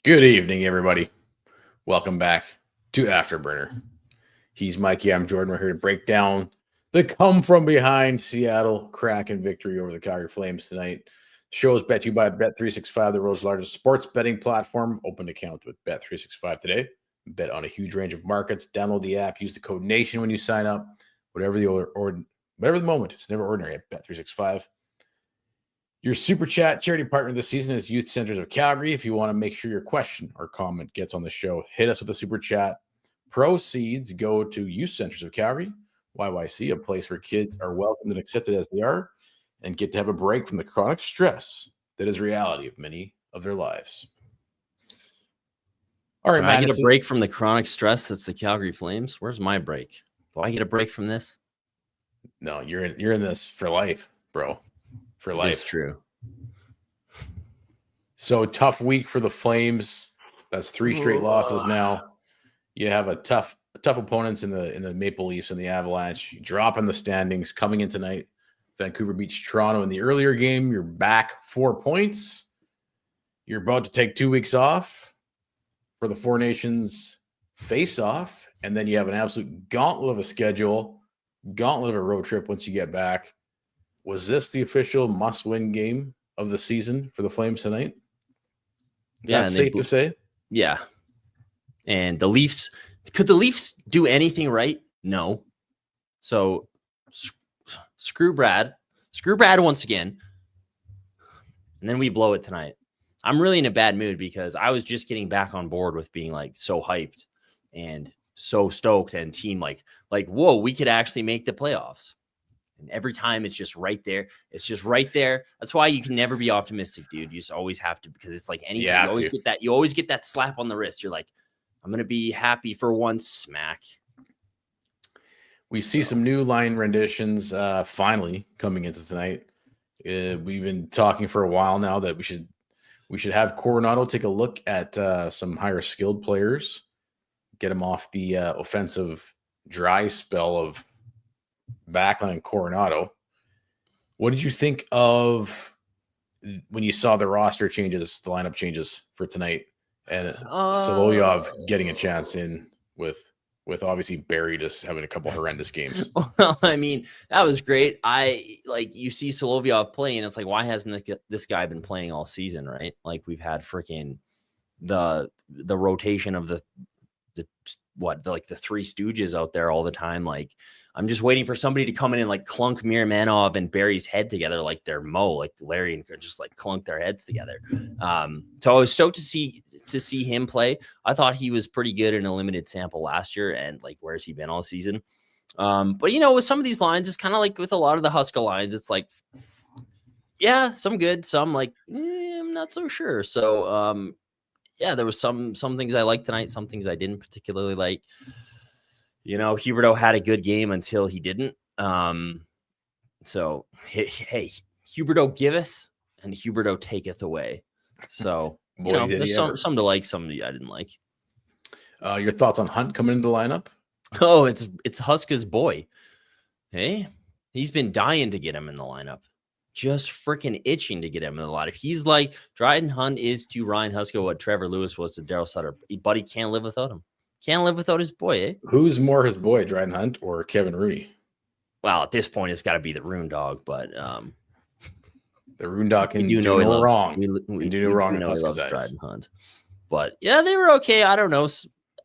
Good evening, everybody. Welcome back to Afterburner. He's Mikey. I'm Jordan. We're here to break down the come from behind Seattle Kraken victory over the Calgary Flames tonight. The show is brought to you by Bet365, the world's largest sports betting platform. Open account with Bet365 today. Bet on a huge range of markets. Download the app. Use the code NATION when you sign up. Whatever the moment, it's never ordinary at Bet365. Your Super Chat charity partner this season is Youth Centers of Calgary. If you want to make sure your question or comment gets on the show, hit us with a Super Chat. Proceeds go to Youth Centers of Calgary, YYC, a place where kids are welcomed and accepted as they are and get to have a break from the chronic stress that is reality of many of their lives. All right, Can I get a break from the chronic stress that's the Calgary Flames? Where's my break? Do I get a break from this? No, you're in this for life, bro. For life. It's true. So tough week for the Flames. That's 3 straight losses now. You have a tough opponents in the Maple Leafs and the Avalanche. You drop in the standings coming in tonight. Vancouver beats Toronto in the earlier game. You're back 4 points. You're about to take 2 weeks off for the Four Nations Faceoff, and then you have an absolute gauntlet of a schedule, gauntlet of a road trip once you get back. Was this the official must-win game of the season for the Flames tonight? Is that safe to say? Yeah. And the Leafs, could the Leafs do anything right? No. So screw Brad. Screw Brad once again. And then we blow it tonight. I'm really in a bad mood because I was just getting back on board with being like so hyped and so stoked and team like, whoa, we could actually make the playoffs. And every time it's just right there. It's just right there. That's why you can never be optimistic, dude. You just always have to, because it's like anytime you always get that slap on the wrist. You're like, I'm going to be happy for one smack. We see some new line renditions finally coming into tonight. We've been talking for a while now that we should have Coronado take a look at some higher skilled players, get them off the offensive dry spell of backline Coronado. What did you think of when you saw the roster changes, the lineup changes for tonight, and Solovyov getting a chance in with obviously Barry just having a couple horrendous games? Well, I mean, that was great. You see Solovyov play, and it's like, why hasn't this guy been playing all season, right? Like, we've had freaking the rotation of the Three Stooges out there all the time. Like, I'm just waiting for somebody to come in and like clunk Mirmanov and Barry's head together like they're like Larry, and just like clunk their heads together. So I was stoked to see him play. I thought he was pretty good in a limited sample last year, and like, where's he been all season? But with some of these lines, it's kind of like with a lot of the Husker lines, it's like, yeah, some good, some like, I'm not so sure. So yeah, there was some things I liked tonight, some things I didn't particularly like. Huberdeau had a good game until he didn't. So hey, Huberdeau giveth and Huberdeau taketh away. So there's some to like, some I didn't like. Your thoughts on Hunt coming into the lineup? Oh, it's Huska's boy. Hey, he's been dying to get him in the lineup. Just freaking itching to get him in the lineup. He's like Dryden Hunt is to Ryan Huska what Trevor Lewis was to Daryl Sutter. But he can't live without him. Can't live without his boy, eh? Who's more his boy, Dryden Hunt or Kevin Ree? Well, at this point, it's got to be the Rune Dog, but the Rune Dog can do no wrong. We do no wrong in Huska's eyes. Dryden Hunt. But yeah, they were okay. I don't know.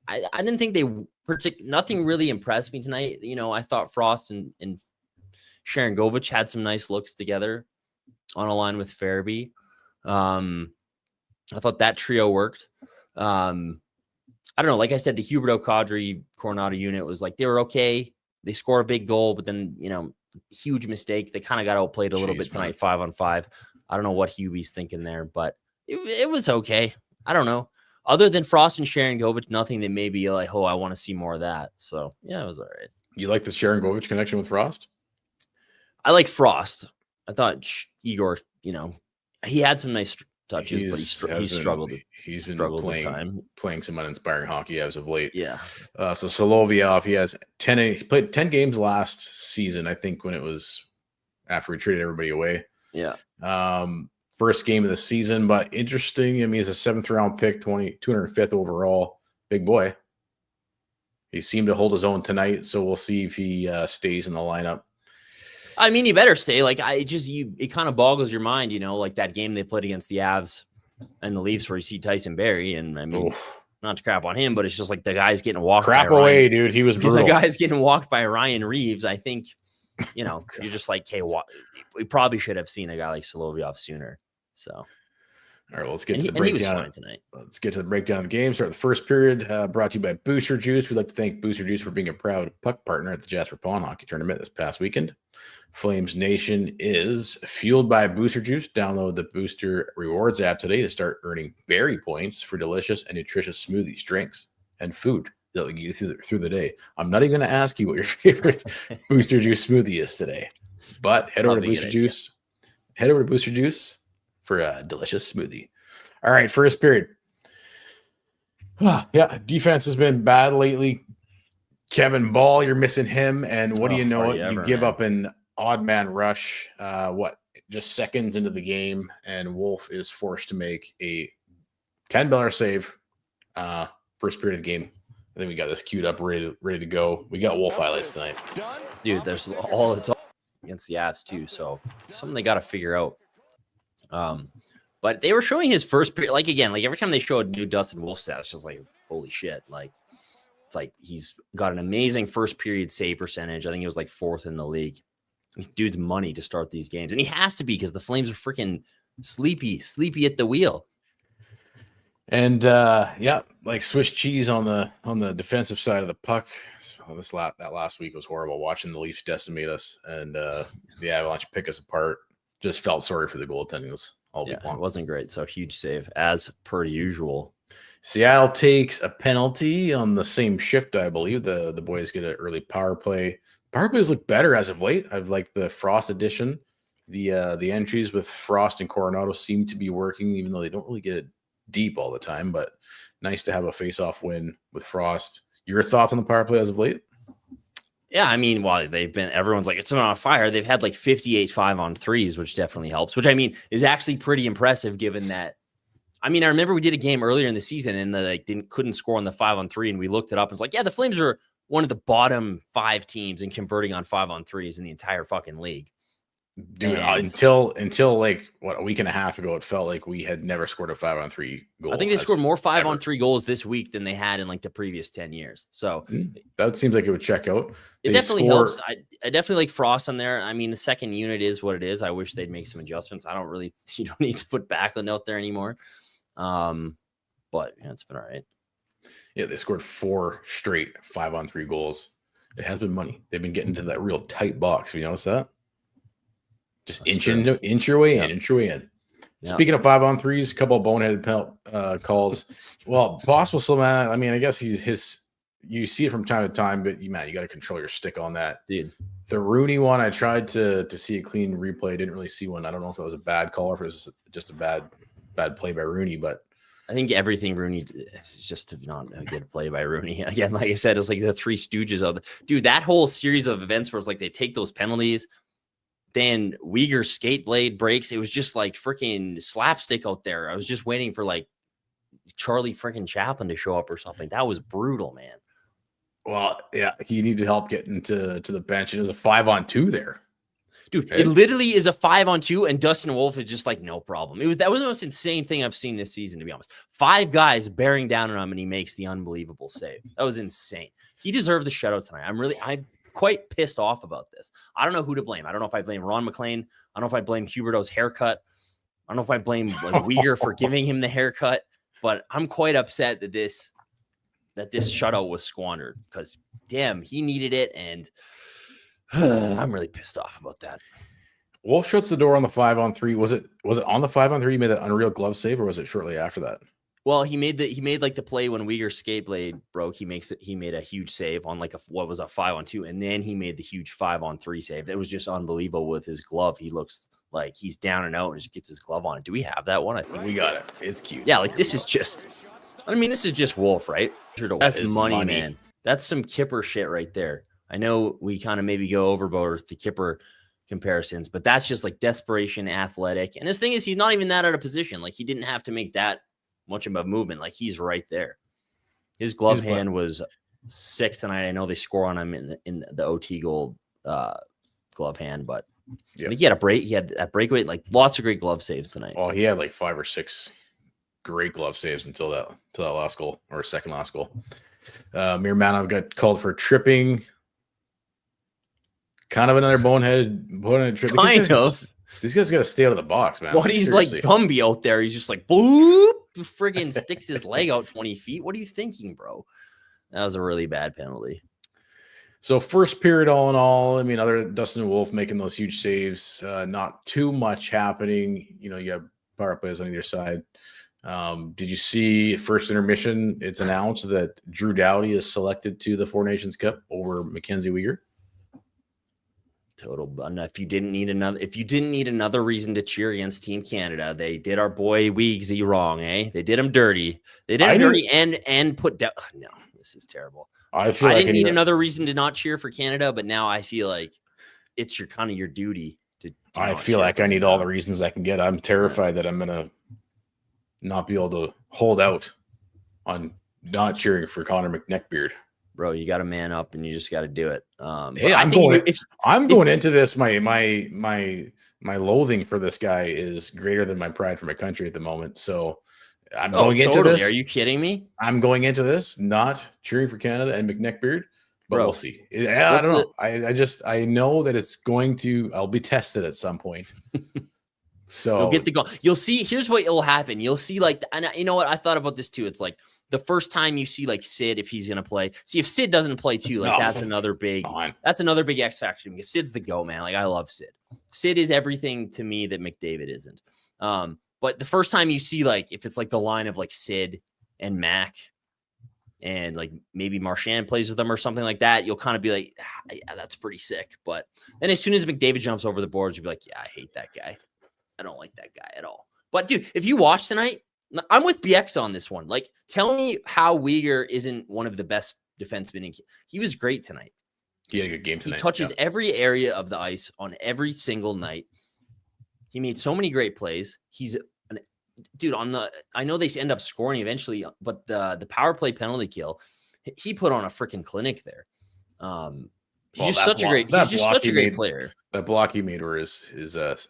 I didn't think nothing really impressed me tonight. I thought Frost and Sharon Govich had some nice looks together on a line with Farabee. I thought that trio worked. I don't know. Like I said, the Huberdeau, Kadri, Coronado unit was like, they were okay. They score a big goal, but then, huge mistake. They kind of got outplayed a little bit tonight, 5-on-5. I don't know what Hubie's thinking there, but it was okay. I don't know. Other than Frost and Sharon Govich, nothing that made me like, oh, I want to see more of that. So, yeah, it was all right. You like the Sharon Govich connection with Frost? I like Frost. I thought Igor, he had some nice touches, but he struggled. He's been playing some uninspiring hockey as of late. Yeah. So Solovyov, he played 10 games last season, I think, when it was after we traded everybody away. Yeah. First game of the season, but interesting. I mean, he's a 7th-round pick, 205th overall. Big boy. He seemed to hold his own tonight, so we'll see if he stays in the lineup. I mean, he better stay. Like, it kind of boggles your mind, you know, like that game they played against the Avs and the Leafs where you see Tyson Barrie. And I mean, not to crap on him, but it's just like the guy's getting walked. Crap away, dude. He was brutal. The guy's getting walked by Ryan Reeves. I think, you know, you're just like, hey, we probably should have seen a guy like Solovyov sooner. So, all right, well, let's get to the breakdown. He was fine tonight. Let's get to the breakdown of the game. Start the first period, brought to you by Booster Juice. We'd like to thank Booster Juice for being a proud puck partner at the Jasper Pond Hockey Tournament this past weekend. Flames Nation is fueled by Booster Juice. Download the Booster Rewards app today to start earning berry points for delicious and nutritious smoothies, drinks, and food that will get you through the day. I'm not even going to ask you what your favorite Booster Juice smoothie is today, but head over to Booster Juice. Head over to Booster Juice for a delicious smoothie. All right, first period. Yeah, defense has been bad lately. Kevin Ball, you're missing him, and what do you know? You give up an odd man rush. Just seconds into the game, and Wolf is forced to make a $10 save. First period of the game. I think we got this queued up, ready to go. We got Wolf highlights tonight, dude. There's all against the Avs too, so something they got to figure out. But they were showing his first period, like again, like every time they showed new Dustin Wolf stats, it's just like holy shit, like. It's like he's got an amazing first period save percentage. I think he was like 4th in the league. This dude's money to start these games. And he has to be because the Flames are freaking sleepy at the wheel. And like Swiss cheese on the defensive side of the puck. So that last week was horrible. Watching the Leafs decimate us and the Avalanche pick us apart. Just felt sorry for the goaltending all week long. It wasn't great. So huge save as per usual. Seattle takes a penalty on the same shift, I believe. The boys get an early power play. Power plays look better as of late. I've liked the Frost addition. The entries with Frost and Coronado seem to be working, even though they don't really get it deep all the time. But nice to have a face-off win with Frost. Your thoughts on the power play as of late? Yeah, I mean, everyone's like, it's on fire. They've had like 58 5-on-3s, which definitely helps, which I mean is actually pretty impressive given that. I mean, I remember we did a game earlier in the season and couldn't score on the 5-on-3, and we looked it up and it's like, yeah, the Flames are one of the bottom 5 teams in converting on 5-on-3s in the entire fucking league. Dude, until like a week and a half ago, it felt like we had never scored a 5-on-3 goal. I think they scored more 5-on-3 goals this week than they had in like the previous 10 years. So that seems like it would check out. It definitely helps. I definitely like Frost on there. I mean, the second unit is what it is. I wish they'd make some adjustments. You don't need to put Backlund out there anymore. But yeah, it's been all right. Yeah, they scored 4 straight 5-on-3 goals. It has been money. They've been getting to that real tight box. Have you noticed that? Just inch your way in. Yeah. Speaking of 5-on-3s, a couple of boneheaded calls. Well, possible still, man. I mean, I guess you see it from time to time, but you got to control your stick on that. Dude. The Rooney one, I tried to see a clean replay. I didn't really see one. I don't know if it was a bad call or if it was just a bad play by Rooney, but I think everything Rooney is just to not get a play by Rooney. Again, like I said, it's like the Three Stooges of dude, that whole series of events where it's like they take those penalties, then Uyghur's skate blade breaks. It was just like freaking slapstick out there. I was just waiting for like Charlie freaking Chaplin to show up or something. That was brutal, man. Well, yeah, he needed help getting to the bench. It was a 5-on-2 there. Dude, it literally is a 5-on-2, and Dustin Wolf is just like, no problem. That was the most insane thing I've seen this season, to be honest. 5 guys bearing down on him, and he makes the unbelievable save. That was insane. He deserved the shutout tonight. I'm quite pissed off about this. I don't know who to blame. I don't know if I blame Ron McLean. I don't know if I blame Huberto's haircut. I don't know if I blame Uyghur for giving him the haircut, but I'm quite upset that this shutout was squandered because, damn, he needed it, and I'm really pissed off about that. Wolf shuts the door on the 5-on-3. Was it on the 5-on-3? He made that unreal glove save, or was it shortly after that? Well, he made like the play when Uyghur's skate blade broke. He made a huge save on like what was a 5-on-2, and then he made the huge 5-on-3 save. It was just unbelievable with his glove. He looks like he's down and out and just gets his glove on it. Do we have that one? I think we got it. It's cute. Yeah, like this is just Wolf, right? That's money, man. That's some Kipper shit right there. I know we kind of maybe go overboard with the Kipper comparisons, but that's just like desperation, athletic. And his thing is, he's not even that out of position. Like he didn't have to make that much of a movement. Like he's right there. His glove hand was sick tonight. I know they score on him in the OT goal glove hand, but he had a break. He had that breakaway, like lots of great glove saves tonight. Oh, he had like 5 or 6 great glove saves until that last goal or second last goal. Mirmanov got called for tripping. Kind of another boneheaded trip. These guys got to stay out of the box, man. What he's seriously. Like Gumby out there. He's just like, bloop, friggin' sticks his leg out 20 feet. What are you thinking, bro? That was a really bad penalty. So first period, all in all, I mean, other than Dustin Wolf making those huge saves, not too much happening. You know, you have power plays on either side. Did you see first intermission? It's announced that Drew Doughty is selected to the Four Nations Cup over Mackenzie Weegar. Total. If you didn't need another reason to cheer against Team Canada, they did our boy Weegsy wrong, eh? They did him dirty. They did him dirty and put down. No, this is terrible. I didn't need another reason to not cheer for Canada, but now I feel like it's your duty to. I feel like I need all the reasons I can get. I'm terrified that I'm gonna not be able to hold out on not cheering for Connor McNeckbeard. Bro, you got to man up and you just got to do it. Hey, I'm going into this. My loathing for this guy is greater than my pride for my country at the moment. So I'm going into this. Are you kidding me? I'm going into this not cheering for Canada and McNeckbeard, but we'll see. I don't know. I know that it's going to. I'll be tested at some point. So you'll get the goal. You'll see. Here's what will happen. You'll see and you know what? I thought about this too. It's like the first time you see like Sid, if he's going to play, see if Sid doesn't play too, like that's another big X factor because Sid's the go, man. Like I love Sid. Sid is everything to me that McDavid isn't. But the first time you see, like, if it's like the line of like Sid and Mac and like maybe Marchand plays with them or something like that, you'll kind of be like, yeah, that's pretty sick. But then as soon as McDavid jumps over the boards, you'll be like, yeah, I hate that guy. I don't like that guy at all. But dude, if you watch tonight, I'm with BX on this one. Like, tell me how Weegar isn't one of the best defensemen. He was great tonight. He had a good game tonight. He touches every area of the ice on every single night. He made so many great plays. He's dude I know they end up scoring eventually, but the power play penalty kill, he put on a freaking clinic there. He's just such a great player. That block he made where his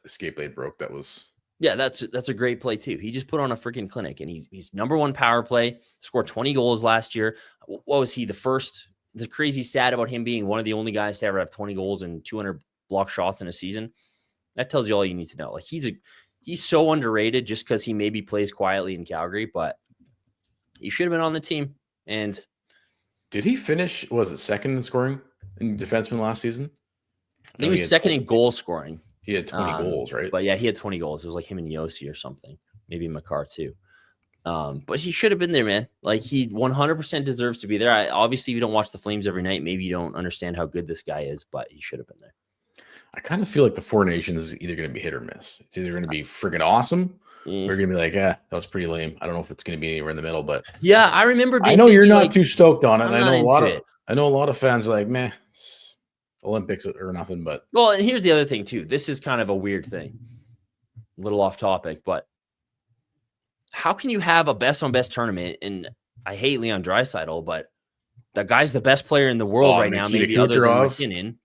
escape blade broke, that was. Yeah, that's a great play too. He just put on a freaking clinic, and he's number one power play. Scored 20 goals last year. What was he? The crazy stat about him being one of the only guys to ever have 20 goals and 200 block shots in a season. That tells you all you need to know. Like he's so underrated just because he maybe plays quietly in Calgary, but he should have been on the team. And did he finish? Was it second in scoring in defenseman last season? I think he was second in goal scoring. He had 20 goals, right? But yeah, he had 20 goals. It was like him and Yossi or something. Maybe Makar too. But he should have been there, man. Like he 100% deserves to be there. Obviously, if you don't watch the Flames every night, maybe you don't understand how good this guy is, but he should have been there. I kind of feel like the Four Nations is either going to be hit or miss. It's either going to be freaking awesome or you're going to be like, that was pretty lame. I don't know if it's going to be anywhere in the middle, but yeah, I remember. I know you're not too stoked on it. I know a lot of fans are like, meh, it's Olympics or nothing. But well, and here's the other thing too. This is kind of a weird thing, a little off topic, but how can you have a best on best tournament? And I hate Leon Draisaitl, but the guy's the best player in the world right now. Maybe Kucherov. Other than McKinnon.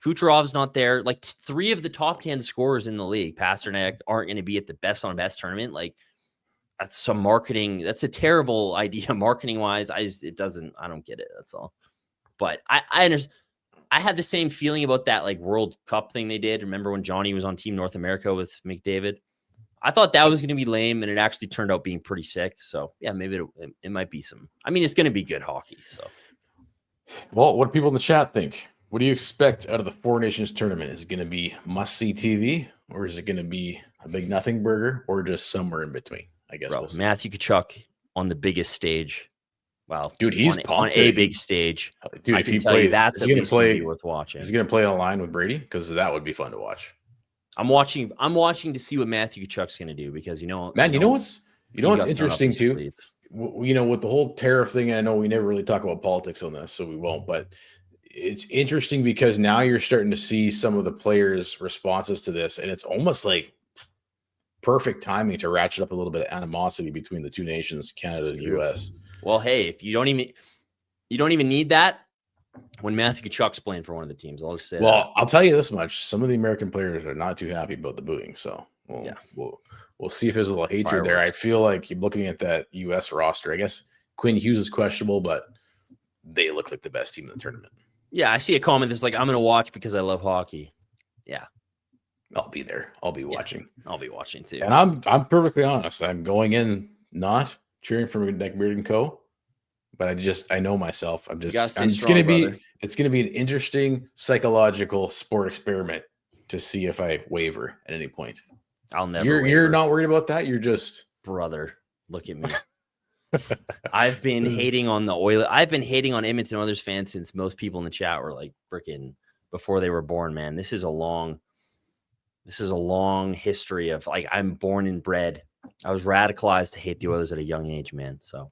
Kucherov's not there. Like 3 of the top 10 scorers in the league, Pasternak, aren't going to be at the best on best tournament. Like that's some marketing. That's a terrible idea marketing wise. I don't get it. That's all. But I understand. I had the same feeling about that like World Cup thing they did. Remember when Johnny was on Team North America with McDavid? I thought that was going to be lame, and it actually turned out being pretty sick. So yeah, maybe it might be some. I mean, it's going to be good hockey. So, well, what do people in the chat think? What do you expect out of the Four Nations tournament? Is it going to be must-see TV, or is it going to be a big nothing burger, or just somewhere in between? I guess. Bro, Matthew Tkachuk on the biggest stage. Wow, dude, he's on a big stage. Dude, if he plays, that's going to be worth watching. Is he going to play on a line with Brady? Because that would be fun to watch. I'm watching to see what Matthew Tkachuk's going to do because you know what's interesting too. You know, with the whole tariff thing, and I know we never really talk about politics on this, so we won't. But it's interesting because now you're starting to see some of the players' responses to this, and it's almost like perfect timing to ratchet up a little bit of animosity between the two nations, Canada and US. Well, hey, if you don't even need that when Matthew Tkachuk's playing for one of the teams. I'll just say that. I'll tell you this much: some of the American players are not too happy about the booing. So we'll see if there's a little hatred there. I feel like you're looking at that US roster. I guess Quinn Hughes is questionable, but they look like the best team in the tournament. Yeah, I see a comment that's like, I'm going to watch because I love hockey. Yeah. I'll be there. I'll be watching. I'll be watching too. And I'm perfectly honest. I'm going in not cheering for Neckbeard and Co. But I know myself. It's gonna be an interesting psychological sport experiment to see if I waver at any point. I'll never. You're not worried about that. You're just brother. Look at me. I've been hating on the Oilers. I've been hating on Edmonton Oilers fans since most people in the chat were like freaking before they were born. Man, this is a long history of like I'm born and bred. I was radicalized to hate the Oilers at a young age, man. So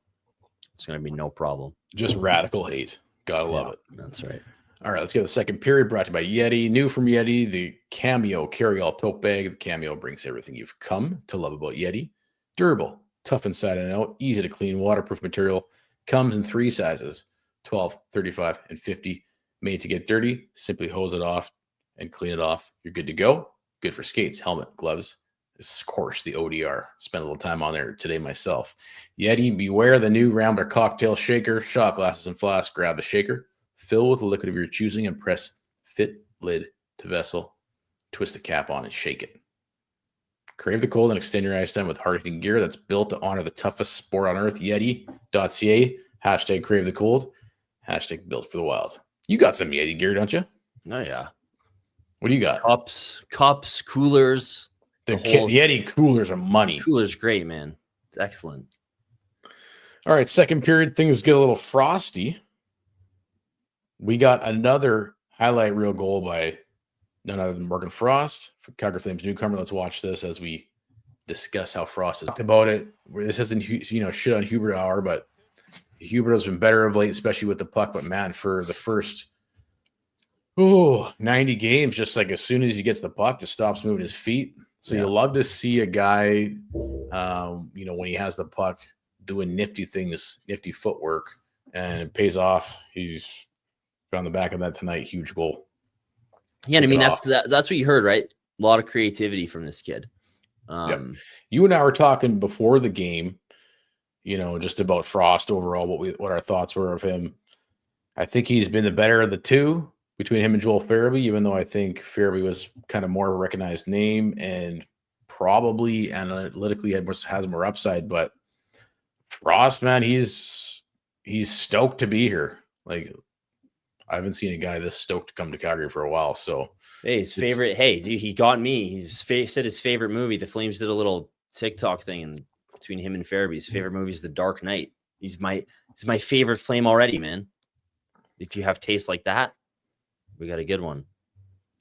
it's going to be no problem. Just radical hate. Gotta love it. That's right. All right, let's get the second period brought to you by Yeti. New from Yeti, the Cameo carry-all tote bag. The Cameo brings everything you've come to love about Yeti. Durable, tough inside and out, easy to clean, waterproof material. Comes in 3 sizes, 12, 35, and 50. Made to get dirty. Simply hose it off and clean it off. You're good to go. Good for skates, helmet, gloves. Of course, the ODR. Spent a little time on there today myself. Yeti, beware the new Rambler cocktail shaker. Shot glasses and flasks. Grab the shaker. Fill with a liquid of your choosing and press fit lid to vessel. Twist the cap on and shake it. Crave the cold and extend your ice time with hard-hitting gear that's built to honor the toughest sport on earth. Yeti.ca. Hashtag crave the cold. Hashtag built for the wild. You got some Yeti gear, don't you? Oh, yeah. What do you got? Cups, coolers. The Yeti coolers are money. Cooler's great, man. It's excellent. All right, second period, things get a little frosty. We got another highlight reel goal by none other than Morgan Frost for Calgary Flames newcomer. Let's watch this as we discuss how Frost has talked about it. This isn't, shit on Hubert hour, but Hubert has been better of late, especially with the puck. But man, for the first 90 games, just like as soon as he gets the puck, just stops moving his feet. So you love to see a guy, when he has the puck, doing nifty things, nifty footwork, and it pays off. He's on the back of that tonight. Huge goal. Yeah, I mean, that's what you heard, right? A lot of creativity from this kid. You and I were talking before the game, just about Frost overall, what our thoughts were of him. I think he's been the better of the two between him and Joel Farabee, even though I think Farabee was kind of more of a recognized name and probably analytically has more upside. But Frost, man, he's stoked to be here. Like, I haven't seen a guy this stoked to come to Calgary for a while. So hey, dude, he got me. He's said his favorite movie. The Flames did a little TikTok thing between him and Farabee. His favorite movie is The Dark Knight. He's my favorite Flame already, man. If you have taste like that, we got a good one.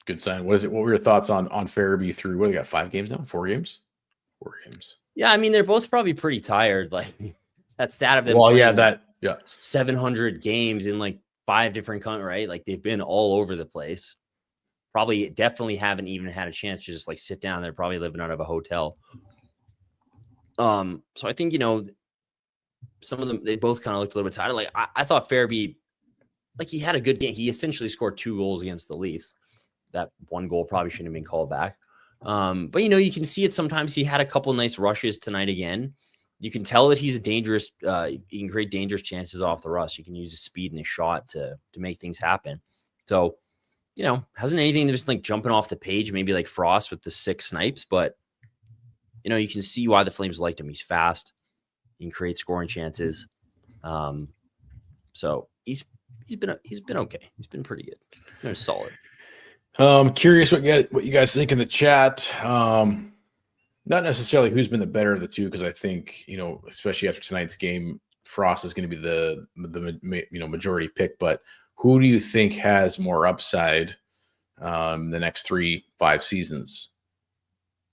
Good sign. What were your thoughts on Farabee through, what do they got, 5 games now? 4 games? 4 games. Yeah, I mean, they're both probably pretty tired. Like that stat of them 700 games in like 5 different countries, right? Like they've been all over the place. Definitely haven't even had a chance to just like sit down. They're probably living out of a hotel. So I think, some of them, they both kind of looked a little bit tired. Like I thought Farabee, like he had a good game. He essentially scored 2 goals against the Leafs. That 1 goal probably shouldn't have been called back. But you can see it sometimes. He had a couple nice rushes tonight again. You can tell that he's a dangerous, he can create dangerous chances off the rush. He can use his speed and his shot to make things happen. So, hasn't anything that's like jumping off the page, maybe like Frost with the 6 snipes, but you can see why the Flames liked him. He's fast. He can create scoring chances. So he's been okay. He's been pretty good. He's solid. Curious what you guys think in the chat. Not necessarily who's been the better of the two, because I think, especially after tonight's game, Frost is going to be the majority pick. But who do you think has more upside the next 3-5 seasons?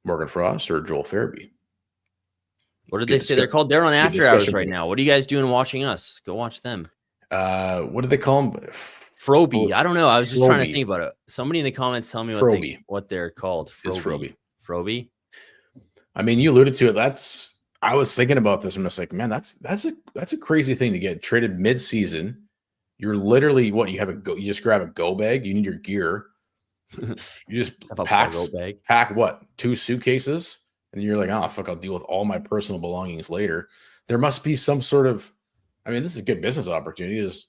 Morgan Frost or Joel Farabee? What did they say they're called? They're on After Hours right now. What are you guys doing watching us? Go watch them. What do they call them? Frosbee. I don't know. I was just trying to Frosbee. think about it. Somebody in the comments tell me what they're called. It's Frosbee. Frosbee. I mean, you alluded to it. I was thinking about this. I'm just like, man, that's a crazy thing to get traded mid-season. You're literally you have you just grab a go bag. You need your gear. You just pack what? 2 suitcases, and you're like, oh fuck, I'll deal with all my personal belongings later. There must be some sort of, I mean, this is a good business opportunity. Is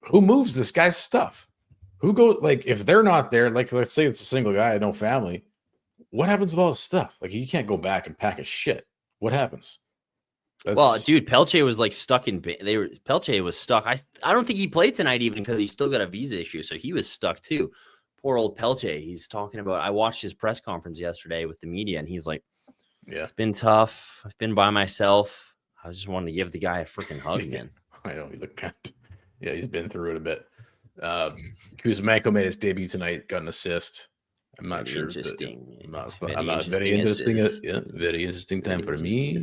who moves this guy's stuff? Who go, like, if they're not there, like, let's say it's a single guy, no family. What happens with all his stuff? Like, he can't go back and pack his shit. What happens? Well, dude, Pelche was like stuck Pelche was stuck. I don't think he played tonight even because he still got a visa issue, so he was stuck too. Poor old Pelche. He's talking about. I watched his press conference yesterday with the media, and he's like, "Yeah, it's been tough. I've been by myself. I just wanted to give the guy a freaking hug again." I know, you look kind of, yeah, he's been through it a bit. Kuzmenko made his debut tonight, got an assist. I'm not sure. Interesting. Very interesting. Yeah, very interesting time for me.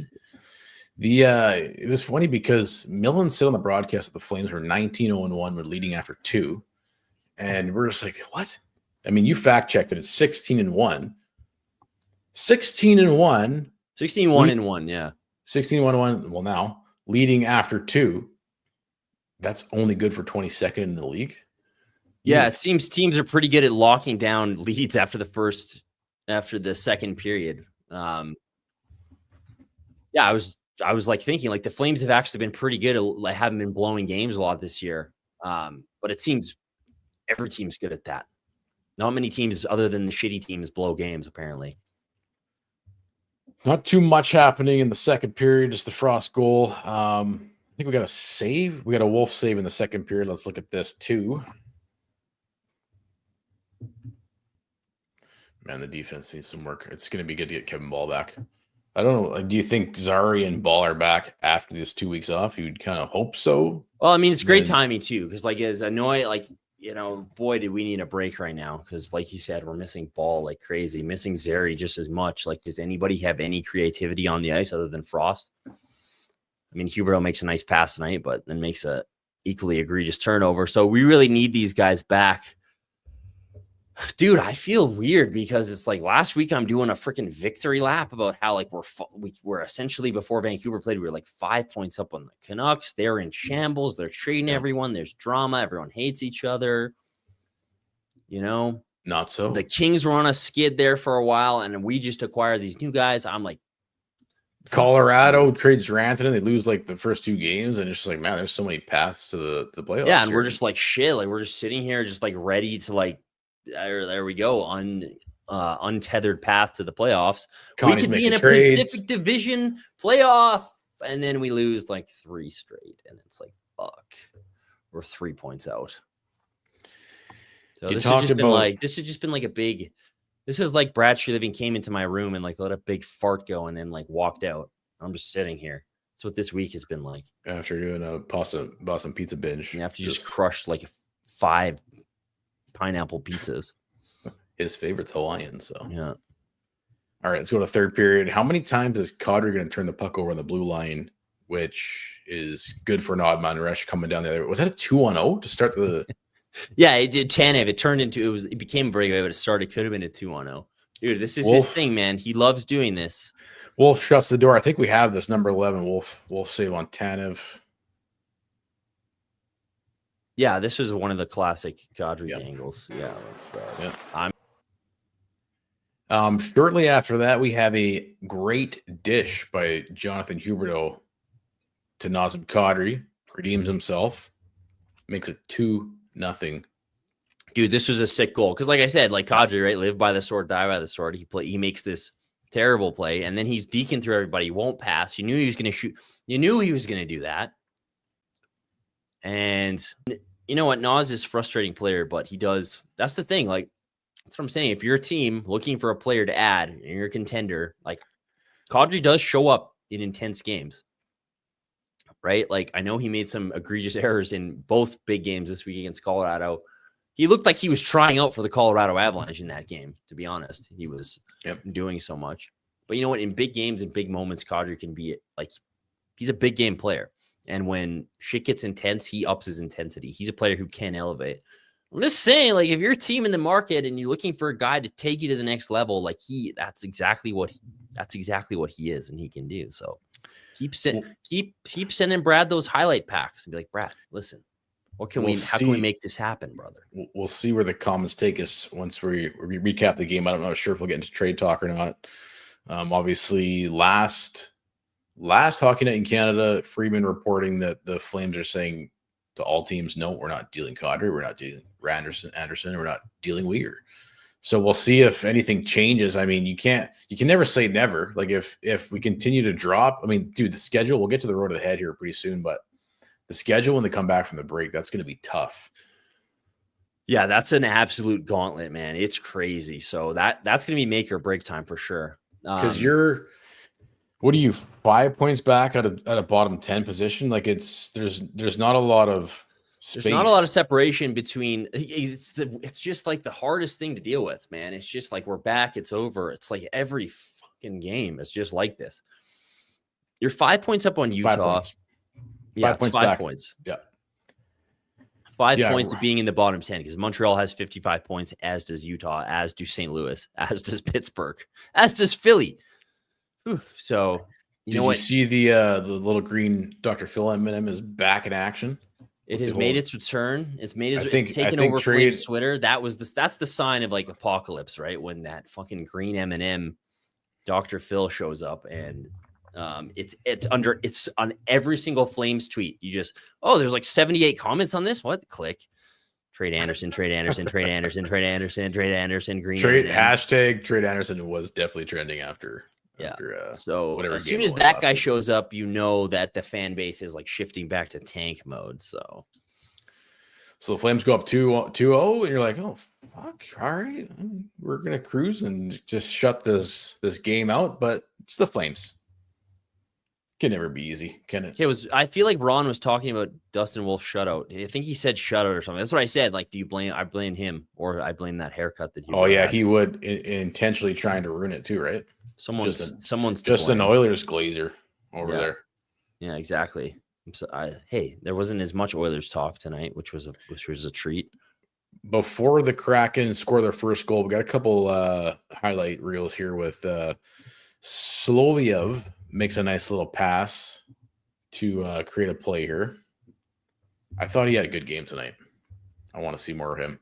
It was funny because Millen said on the broadcast that the Flames were 19-0-1, were leading after 2, and we're just like, what? I mean, you fact checked it. It's 16-1. 16-1. 16-1-1, yeah. 16-1-1. Well, now leading after 2. That's only good for 22nd in the league. Yeah, it seems teams are pretty good at locking down leads after the second period. Yeah, I was like thinking like the Flames have actually been pretty good at like haven't been blowing games a lot this year. But it seems every team's good at that. Not many teams other than the shitty teams blow games, apparently. Not too much happening in the second period, just the Frost goal. I think we got a save. We got a Wolf save in the second period. Let's look at this too. Man, the defense needs some work. It's going to be good to get Kevin Ball back. I don't know. Like, do you think Zari and Ball are back after this 2 weeks off? You'd kind of hope so. Well, I mean, it's great timing too, because like as annoying, like, you know, boy, did we need a break right now. Because like you said, we're missing Ball like crazy, missing Zari just as much. Like, does anybody have any creativity on the ice other than Frost? I mean, Huberdeau makes a nice pass tonight, but then makes a equally egregious turnover. So we really need these guys back. Dude, I feel weird because it's like last week I'm doing a freaking victory lap about how like we're essentially before Vancouver played, we were like 5 points up on the Canucks. They're in shambles. They're trading everyone. There's drama. Everyone hates each other. You know, not so. The Kings were on a skid there for a while, and we just acquired these new guys. I'm like, Colorado trades Rantanen. They lose like the first 2 games, and it's just like, man, there's so many paths to the playoffs. Yeah, and we're just like shit. Like we're just sitting here, just like ready to like. There we go. Untethered path to the playoffs. We could be in a Pacific Division playoff, and then we lose like 3 straight, and it's like, fuck, we're 3 points out. So this has just been like a big. This is like Brad Sherliving came into my room and like let a big fart go, and then like walked out. I'm just sitting here. That's what this week has been like. After doing a Boston pizza binge, and after you just crushed like 5 pineapple pizzas. His favorite's Hawaiian, so yeah. All right, let's go to third period. How many times is Kadri going to turn the puck over on the blue line, which is good for an odd man rush coming down the other? Was that a 2-on-0 to start the? Yeah, it did. Tanev. It turned into it became a breakaway, but it started. Could have been a 2-on-0. Dude, this is his thing, man. He loves doing this. Wolf shuts the door. I think we have this number 11. Wolf save on Tanev. Yeah, this was one of the classic Kadri angles. Yeah. Shortly after that, we have a great dish by Jonathan Huberdeau to Nazem Kadri. Redeems himself. Makes it 2-0. Dude, this was a sick goal. Because like I said, like Kadri, right? Live by the sword, die by the sword. He makes this terrible play, and then he's deking through everybody. He won't pass. You knew he was going to shoot. You knew he was going to do that. And you know what? Nas is a frustrating player, but he does. That's the thing. Like, that's what I'm saying. If you're a team looking for a player to add and you're a contender, like Kadri does show up in intense games, right? Like, I know he made some egregious errors in both big games this week against Colorado. He looked like he was trying out for the Colorado Avalanche in that game, to be honest. He was doing so much. But you know what? In big games and big moments, Kadri can be like, he's a big game player. And when shit gets intense, he ups his intensity. He's a player who can elevate. I'm just saying, like, if you're a team in the market and you're looking for a guy to take you to the next level, like that's exactly what he is and he can do. So keep sending Brad those highlight packs and be like, Brad, listen, how can we make this happen, brother? We'll see where the comments take us once we recap the game. I'm not sure if we'll get into trade talk or not. Obviously, last Hockey Night in Canada, Freeman reporting that the Flames are saying to all teams, no, we're not dealing Kadri, we're not dealing Anderson, we're not dealing Uyghur. So we'll see if anything changes. I mean, you can never say never. Like if we continue to drop, I mean, dude, the schedule, we'll get to the road ahead here pretty soon, but the schedule when they come back from the break, that's going to be tough. Yeah, that's an absolute gauntlet, man. It's crazy. So that's going to be make or break time for sure. Because what are you, 5 points back at a bottom 10 position? Like there's not a lot of space. There's not a lot of separation between. It's just like the hardest thing to deal with, man. It's just like we're back. It's over. It's like every fucking game. It's just like this. You're 5 points up on Utah. 5 points. Yeah, 5 points 5 back. points. Yeah. 5 points of being in the bottom 10 because Montreal has 55 points, as does Utah, as do St. Louis, as does Pittsburgh, as does Philly. Whew. So, Did you see the little green Dr. Phil M&M is back in action? It has made its return. It's taken over Flames Twitter. That's the sign of like apocalypse, right? When that fucking green M&M Dr. Phil shows up and it's on every single Flames tweet. You just, there's like 78 comments on this. What? Click. Trade Anderson, trade Anderson, trade Anderson, trade Anderson, trade Anderson, green. Hashtag trade Anderson was definitely trending after. So as soon as that guy shows up, you know that the fan base is like shifting back to tank mode. So the Flames go up 2-0 and you're like, oh fuck, all right, we're gonna cruise and just shut this game out. But it's the Flames. Can never be easy, can it? I feel like Ron was talking about Dustin Wolf shutout. I think he said shutout or something. That's what I said. Like, I blame him or I blame that haircut that he. Oh yeah, he would intentionally trying to ruin it too, right? Someone's just an Oilers glazer over there. Yeah, exactly. There wasn't as much Oilers talk tonight, which was a treat. Before the Kraken score their first goal, we got a couple highlight reels here with Soloviev makes a nice little pass to create a play here. I thought he had a good game tonight. I want to see more of him.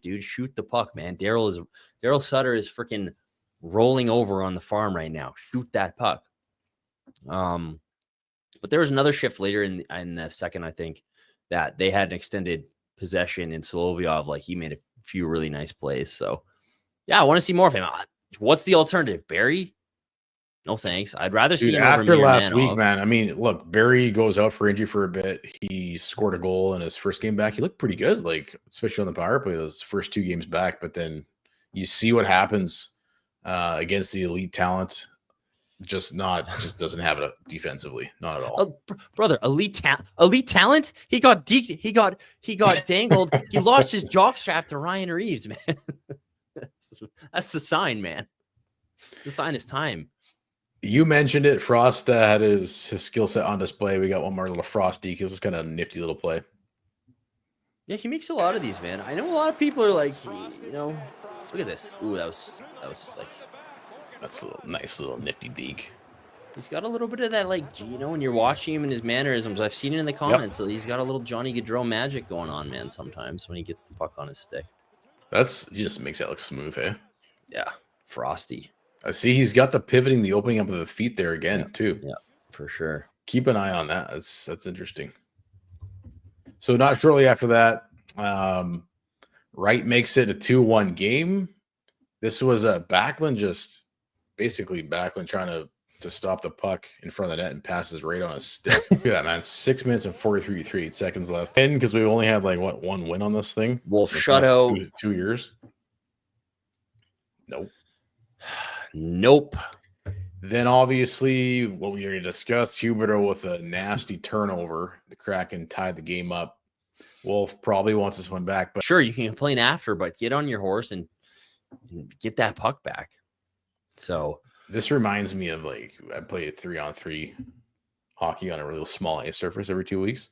Dude, shoot the puck, man. Daryl Sutter is freaking rolling over on the farm right now. Shoot that puck. But there was another shift later in the second, I think, that they had an extended possession in Solovyov. Like, he made a few really nice plays. So, yeah, I want to see more of him. What's the alternative? Barry? No, thanks. I'd rather see him after last week, man. I mean, look, Barry goes out for injury for a bit. He scored a goal in his first game back. He looked pretty good, like, especially on the power play, those first 2 games back. But then you see what happens against the elite talent. Just doesn't have it defensively, not at all. Brother, elite talent. He got dangled. He lost his jockstrap to Ryan Reeves, man. That's the sign, man. It's the sign. It's time. You mentioned it. Frost had his skill set on display. We got one more little Frosty. It was kind of a nifty little play. Yeah, he makes a lot of these, man. I know a lot of people are like, look at this. Ooh, that was like. That's a nice little nifty deke. He's got a little bit of that, like, when you're watching him and his mannerisms. I've seen it in the comments. So he's got a little Johnny Gaudreau magic going on, man, sometimes when he gets the puck on his stick. He just makes that look smooth, eh? Yeah, Frosty. I see he's got the pivoting, the opening up of the feet there again, too. Yeah, for sure. Keep an eye on that. That's interesting. So not shortly after that, Wright makes it a 2-1 game. This was Backlund trying to stop the puck in front of the net and passes right on his stick. Look at that, man. 6 minutes and 43 seconds left. And because we've only had one win on this thing. Wolf shutout. 2 years. Nope. Then obviously what we already discussed, Huberdeau with a nasty turnover. The Kraken tied the game up. Wolf probably wants this one back, but sure, you can complain after, but get on your horse and get that puck back. So this reminds me of I played 3-on-3 hockey on a real small ice surface every 2 weeks.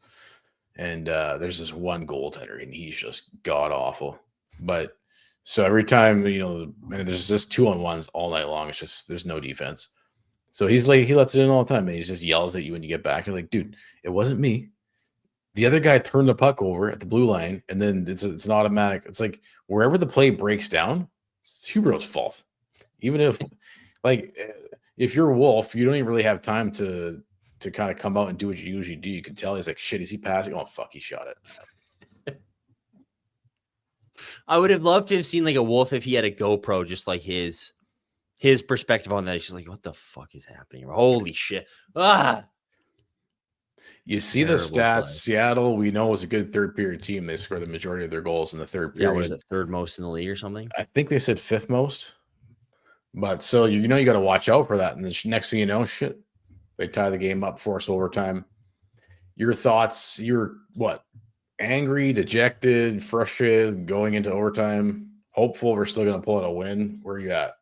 And there's this one goaltender, and he's just god awful. But so every time, and there's just 2-on-1s all night long. It's just there's no defense. So he lets it in all the time, and he just yells at you when you get back. You're like, dude, it wasn't me. The other guy turned the puck over at the blue line, and then it's an automatic. It's like wherever the play breaks down, it's Huberdeau's fault. Even if you're Wolf, you don't even really have time to kind of come out and do what you usually do. You can tell he's like, shit, is he passing? Oh, fuck, he shot it. I would have loved to have seen like a Wolf if he had a GoPro, just like his perspective on that. He's just like, what the fuck is happening? Holy shit. You see the stats. Seattle, we know, is a good third period team. They score the majority of their goals in the third period. Yeah, was it third most in the league or something? I think they said fifth most. But so you got to watch out for that. And the next thing you know, shit, they tie the game up, force overtime. Your thoughts? You're what? Angry, dejected, frustrated, going into overtime. Hopeful we're still going to pull out a win. Where are you at?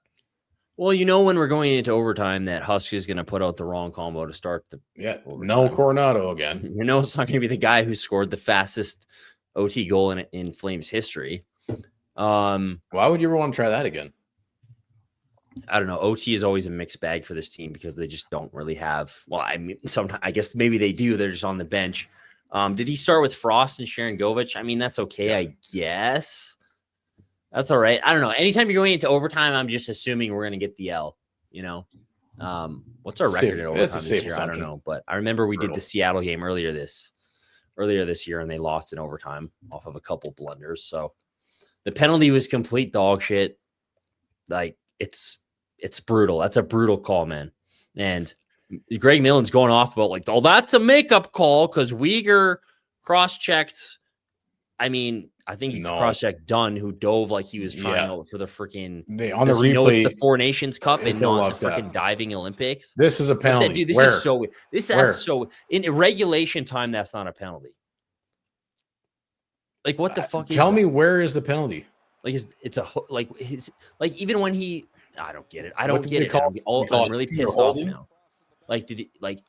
Well, when we're going into overtime, that Husky is going to put out the wrong combo to start the overtime. No Coronado again. It's not going to be the guy who scored the fastest OT goal in Flames history. Why would you ever want to try that again? I don't know. OT is always a mixed bag for this team because they just don't really have. Well, I mean, sometimes I guess maybe they do. They're just on the bench. Did he start with Frost and Sharon Govich? I mean, that's okay, yeah. I guess. That's all right. I don't know. Anytime you're going into overtime, I'm just assuming we're going to get the L. What's our record in overtime this year? Assumption. I don't know. But I remember we did the Seattle game earlier this year, and they lost in overtime off of a couple blunders. So the penalty was complete dog shit. Like, it's brutal. That's a brutal call, man. And Greg Millen's going off about like, oh, that's a makeup call because Uyghur cross-checked. I mean, I think he cross-checked Dunn, who dove like he was trying out for the freaking. On the replay, it's the Four Nations Cup and not the freaking diving Olympics. This is a penalty. Dude, this is so weird. That's so in regulation time. That's not a penalty. Like, what the fuck? Tell me, where is the penalty? Like, even when he. I don't get it. I don't get it. I'm really pissed off now. Like,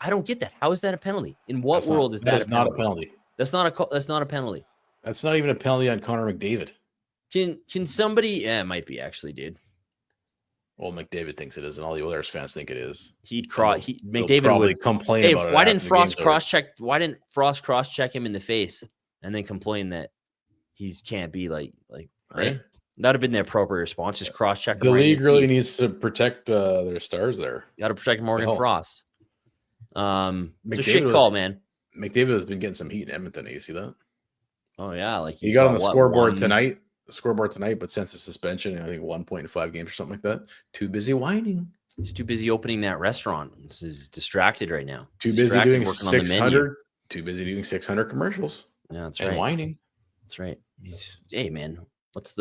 I don't get that. How is that a penalty? In what world is that? That's not a penalty. That's not a penalty. That's not even a penalty on Connor McDavid. Can somebody? Yeah, it might be actually, dude. Well, McDavid thinks it is, and all the Oilers fans think it is. McDavid would complain about it. Why didn't Frost cross-check? Why didn't Frost cross-check him in the face and then complain that he can't be like right? That would have been the appropriate response. Just cross-check. The league really needs to protect their stars there. Got to protect Morgan Frost. It's a shit call, man. McDavid has been getting some heat in Edmonton. You see that? Oh yeah, like he got on the scoreboard tonight. But since the suspension, I think 1.5 games or something like that. Too busy whining. He's too busy opening that restaurant. He's distracted right now. Too busy doing 600. Too busy doing 600 commercials. Yeah, that's right. And whining. That's right. Hey man, what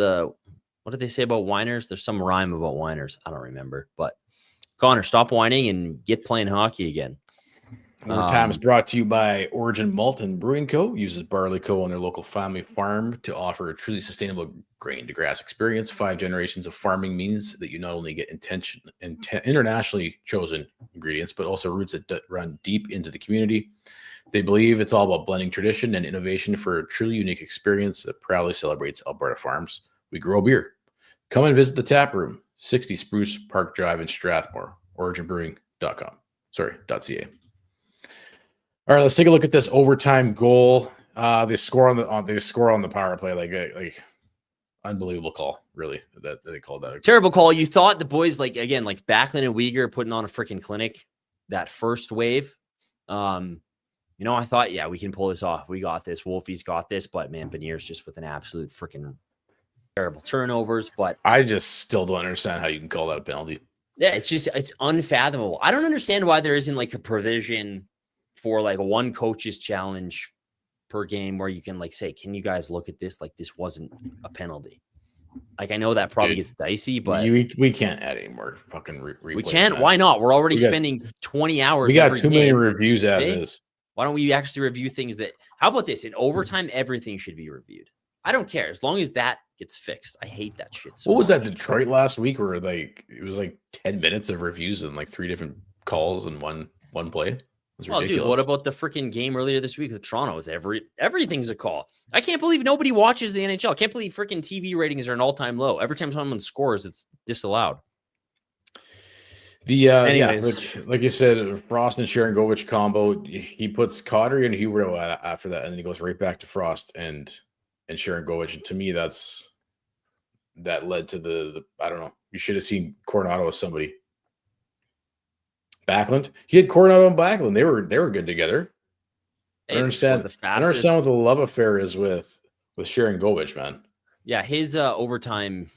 did they say about whiners? There's some rhyme about whiners. I don't remember. But Connor, stop whining and get playing hockey again. Overtime is brought to you by Origin Malt and Brewing Co. Uses barley co on their local family farm to offer a truly sustainable grain to grass experience. 5 generations of farming means that you not only get internationally chosen ingredients, but also roots that run deep into the community. They believe it's all about blending tradition and innovation for a truly unique experience that proudly celebrates Alberta farms. We grow beer. Come and visit the tap room, 60 Spruce Park Drive in Strathmore, originbrewing.com. .ca. All right, let's take a look at this overtime goal. They score on the power play, like unbelievable call, really. That they called that a terrible call. You thought the boys, like Backlund and Uyghur putting on a freaking clinic that first wave. I thought, yeah, we can pull this off. We got this. Wolfie's got this, but man, Beniers just with an absolute freaking terrible turnovers. But I just still don't understand how you can call that a penalty. Yeah, it's unfathomable. I don't understand why there isn't like a provision for like one coach's challenge per game where you can like say, can you guys look at this? Like this wasn't a penalty. Like I know that probably gets dicey, but we can't add any more fucking replays. We can't. Why not? We're already spending 20 hours. We got too many reviews as is. Why don't we actually review things that? How about this? In overtime, everything should be reviewed. I don't care as long as that gets fixed. I hate that shit. What was that Detroit last week where like it was like 10 minutes of reviews and like 3 different calls and one play? It's Well, ridiculous. dude, what about the freaking game earlier this week with Toronto? Everything's a call. I can't believe nobody watches the NHL. I can't believe freaking TV ratings are an all-time low. Every time someone scores, it's disallowed. Anyways, like you said, Frost and Sharon Govich combo. He puts Cotter and Huberto after that, and then he goes right back to Frost and Sharon Govich. And to me, that led to the I don't know. You should have seen Coronado with somebody. Backlund. He had Coronado and Backlund. They were good together. I don't understand. I don't understand what the love affair is with Sharon Govich, man. Yeah, his overtime.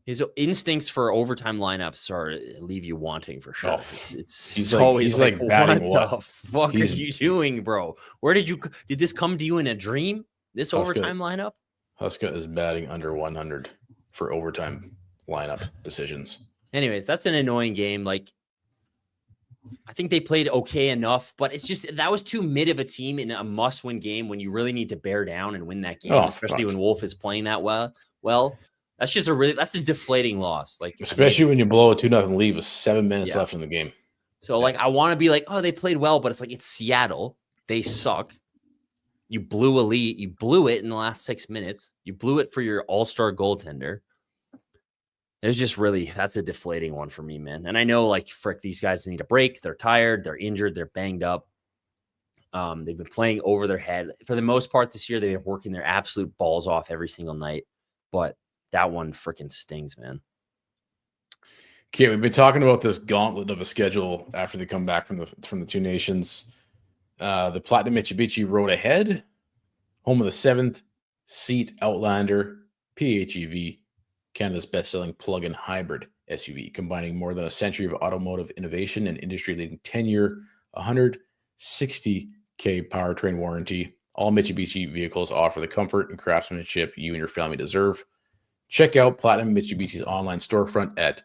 His instincts for overtime lineups leave you wanting for sure. Oh, he's always like batting, what the fuck are you doing, bro? Where did this come to you in a dream? This overtime lineup? Huska is batting under 100 for overtime lineup decisions. Anyways, that's an annoying game. Like, I think they played okay enough, but it's just that was too mid of a team in a must-win game when you really need to bear down and win that game, especially when Wolf is playing that well. Well, that's a deflating loss. Like, especially when you blow a 2-0 lead with 7 minutes left in the game. So like, I want to be like, oh, they played well, but it's like, it's Seattle. They suck. You blew a lead. You blew it in the last 6 minutes. You blew it for your all-star goaltender. It was just that's a deflating one for me, man. And I know, like, frick, these guys need a break. They're tired. They're injured. They're banged up. They've been playing over their head. For the most part this year, they've been working their absolute balls off every single night. But that one freaking stings, man. Okay, we've been talking about this gauntlet of a schedule after they come back from the two nations. The Platinum Mitsubishi rode ahead, home of the 7th seat Outlander PHEV, Canada's best-selling plug-in hybrid SUV, combining more than a century of automotive innovation and industry-leading 10-year, 160K powertrain warranty. All Mitsubishi vehicles offer the comfort and craftsmanship you and your family deserve. Check out Platinum Mitsubishi's online storefront at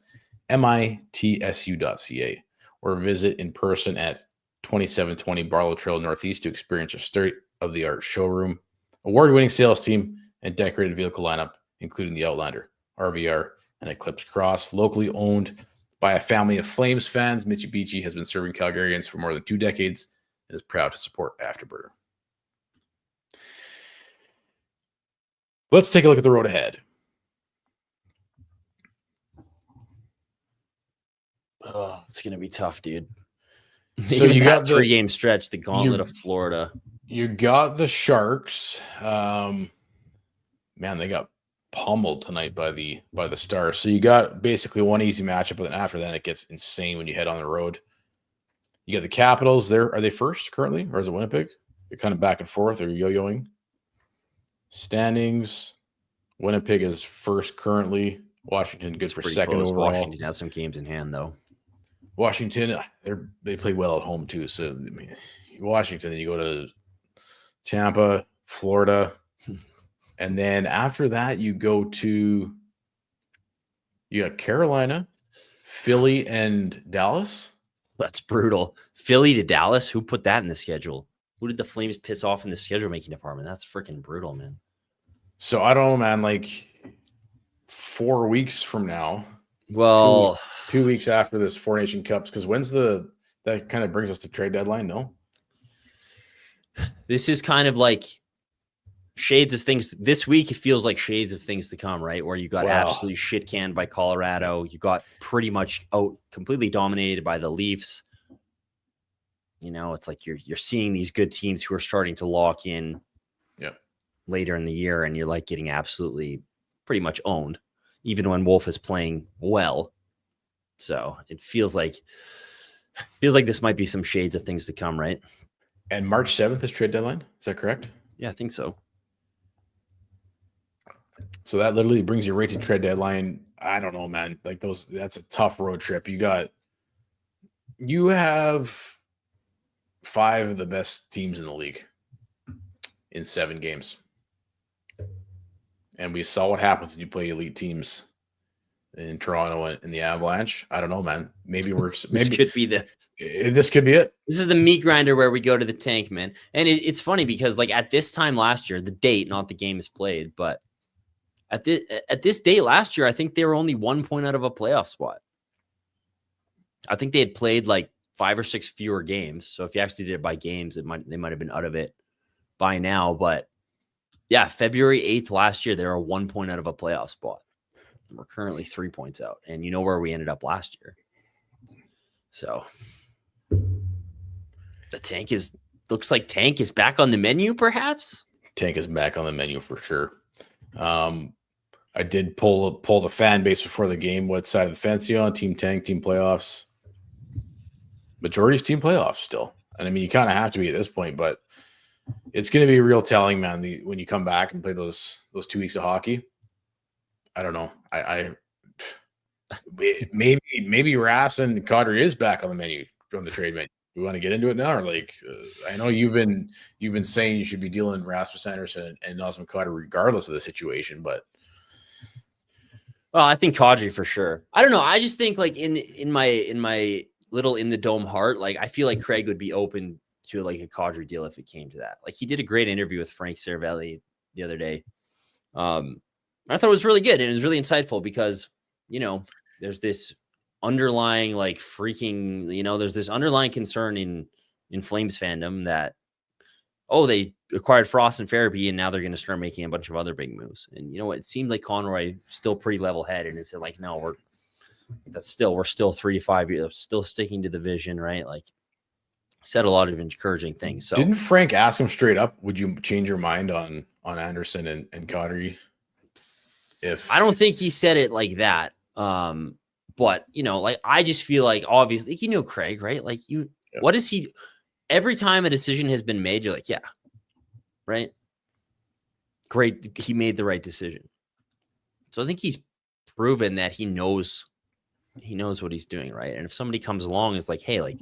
mitsu.ca or visit in person at 2720 Barlow Trail Northeast to experience a state-of-the-art showroom, award-winning sales team, and decorated vehicle lineup, including the Outlander, RVR, and Eclipse Cross. Locally owned by a family of Flames fans, Mitsubishi has been serving Calgarians for more than 2 decades and is proud to support Afterburner. Let's take a look at the road ahead. Oh, it's going to be tough, dude. So you got the 3-game stretch, the gauntlet of Florida. You got the Sharks. Man, they got pummeled tonight by the Stars. So you got basically one easy matchup, but then after that it gets insane when you head on the road. You got the Capitals. Are they first currently, or is it Winnipeg? They're kind of back and forth. They're yo-yoing. Standings. Winnipeg is first currently. Washington good for second close. Overall. Washington has some games in hand though. Washington, they play well at home too. So I mean, Washington, then you go to Tampa, Florida, and then after that you got Carolina, Philly, and Dallas. That's brutal. Philly to Dallas. Who put that in the schedule? Who did the Flames piss off in the schedule making department? That's freaking brutal, man. So I don't know, man. Like 4 weeks from now. Well, 2 weeks after this 4 Nation Cups, because that kind of brings us to trade deadline, no? This is kind of like shades of things. This week, it feels like shades of things to come, right? Where you got absolutely shit canned by Colorado. You got pretty much completely dominated by the Leafs. You know, it's like you're seeing these good teams who are starting to lock in later in the year, and you're like getting absolutely pretty much owned, even when Wolf is playing well. So it feels like this might be some shades of things to come, right? And March 7th is trade deadline. Is that correct? Yeah, I think so. So that literally brings you right to trade deadline. I don't know, man. Like that's a tough road trip. You have 5 of the best teams in the league in 7 games. And we saw what happens when you play elite teams in Toronto and the Avalanche. I don't know, man. Maybe this could be it. This is the meat grinder where we go to the tank, man. And it's funny because like at this time last year, the date, not the game is played, but at this date last year, I think they were only 1 point out of a playoff spot. I think they had played like 5 or 6 fewer games. So if you actually did it by games, they might have been out of it by now. But yeah, February 8th last year, they were 1 point out of a playoff spot. We're currently 3 points out. And you know where we ended up last year. So the looks like Tank is back on the menu, perhaps. Tank is back on the menu for sure. I did pull the fan base before the game. What side of the fence you on? Team Tank, team playoffs? Majority's team playoffs still. And I mean, you kind of have to be at this point, but it's going to be real telling, man, when you come back and play those 2 weeks of hockey. I don't know. Maybe Rass and Cotter is back on the menu from the trade menu. We want to get into it now, or like I know you've been saying you should be dealing Rasmus Anderson and Nazem Cotter regardless of the situation, but well, I think Kadri for sure. I don't know. I just think like in my little in the dome heart, like I feel like Craig would be open to like a Kadri deal if it came to that. Like he did a great interview with Frank Seravalli the other day. I thought it was really good and it was really insightful because there's this underlying like freaking there's this underlying concern in Flames fandom that they acquired Frost and Farabee and now they're going to start making a bunch of other big moves. And it seemed like Conroy still pretty level headed and said like, no, we're still 3 to 5 years, still sticking to the vision, right? Like said a lot of encouraging things. So didn't Frank ask him straight up, would you change your mind on Anderson and Cotter? If I don't think he said it like that. But like I just feel like obviously Craig, right? Like what is he every time a decision has been made, you're like, yeah, right. Great. He made the right decision. So I think he's proven that he knows what he's doing. Right. And if somebody comes along and is like, hey, like,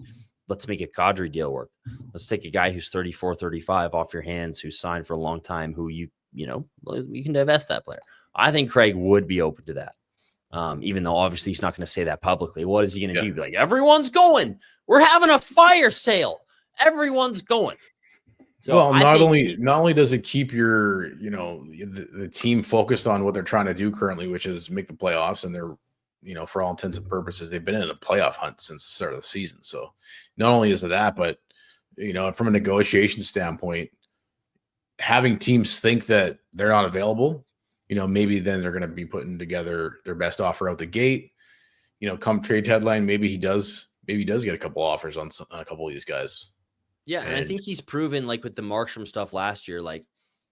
let's make a Kadri deal work. Let's take a guy who's 34, 35 off your hands, who's signed for a long time, who you can divest that player. I think Craig would be open to that. Even though obviously he's not going to say that publicly. What is he going to do? Be like, everyone's going. We're having a fire sale. Everyone's going. So well, not only does it keep your, the team focused on what they're trying to do currently, which is make the playoffs, and they're, for all intents and purposes, they've been in a playoff hunt since the start of the season. So not only is it that, but from a negotiation standpoint, having teams think that they're not available, maybe then they're going to be putting together their best offer out the gate. Come trade deadline, maybe he does get a couple offers on a couple of these guys. Yeah, and I think he's proven, like with the Markstrom stuff last year, like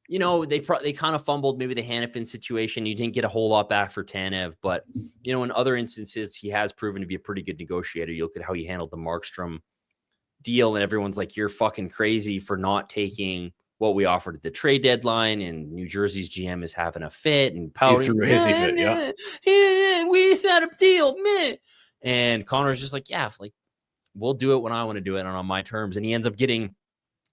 they kind of fumbled maybe the Hannafin situation. You didn't get a whole lot back for Tanev, but in other instances, he has proven to be a pretty good negotiator. You look at how he handled the Markstrom deal, and everyone's like, "You're fucking crazy for not taking what we offered at the trade deadline." And New Jersey's GM is having a fit and pouting. He threw a hissy fit, yeah. We had a deal, man. And Connor's just like, yeah, like we'll do it when I want to do it and on my terms. And he ends up getting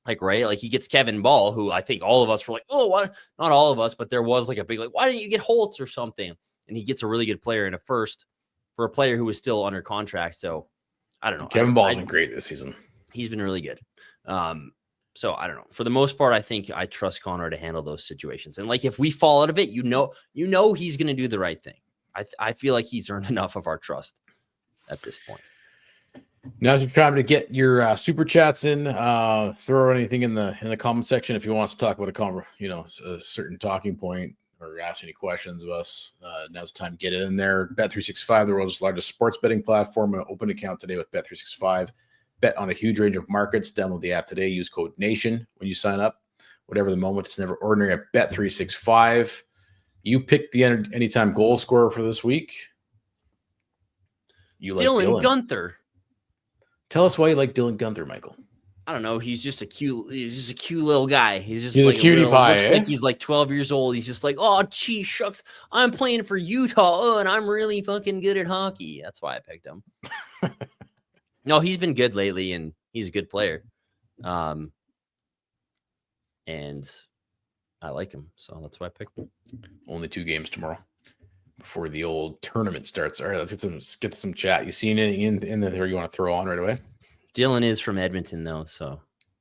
he gets Kevin Ball, who I think all of us were like, oh, what? Not all of us, but there was like a big, like, why didn't you get Holtz or something? And he gets a really good player in a first for a player who was still under contract. So I don't know. Kevin Ball's been great this season. He's been really good. So I don't know. For the most part, I think I trust Connor to handle those situations. And like if we fall out of it, he's going to do the right thing. I feel like he's earned enough of our trust at this point. Now's your time to get your super chats in. Throw anything in the comment section if you want us to talk about a certain talking point or ask any questions of us. Now's the time to get it in there. Bet365, the world's largest sports betting platform. An open account today with Bet365. Bet on a huge range of markets. Download the app today. Use code NATION when you sign up. Whatever the moment, it's never ordinary at Bet365. You picked the anytime goal scorer for this week. You like Dylan Guenther. Tell us why you like Dylan Guenther, Michael. I don't know. He's just a cute little guy. He's like a cutie pie. Looks like he's like 12 years old. He's just like, oh, gee, shucks. I'm playing for Utah. And I'm really fucking good at hockey. That's why I picked him. No, he's been good lately, and he's a good player. And I like him, so that's why I picked him. Only 2 games tomorrow before the old tournament starts. All right, let's get to some chat. You seen anything in there you want to throw on right away? Dylan is from Edmonton, though,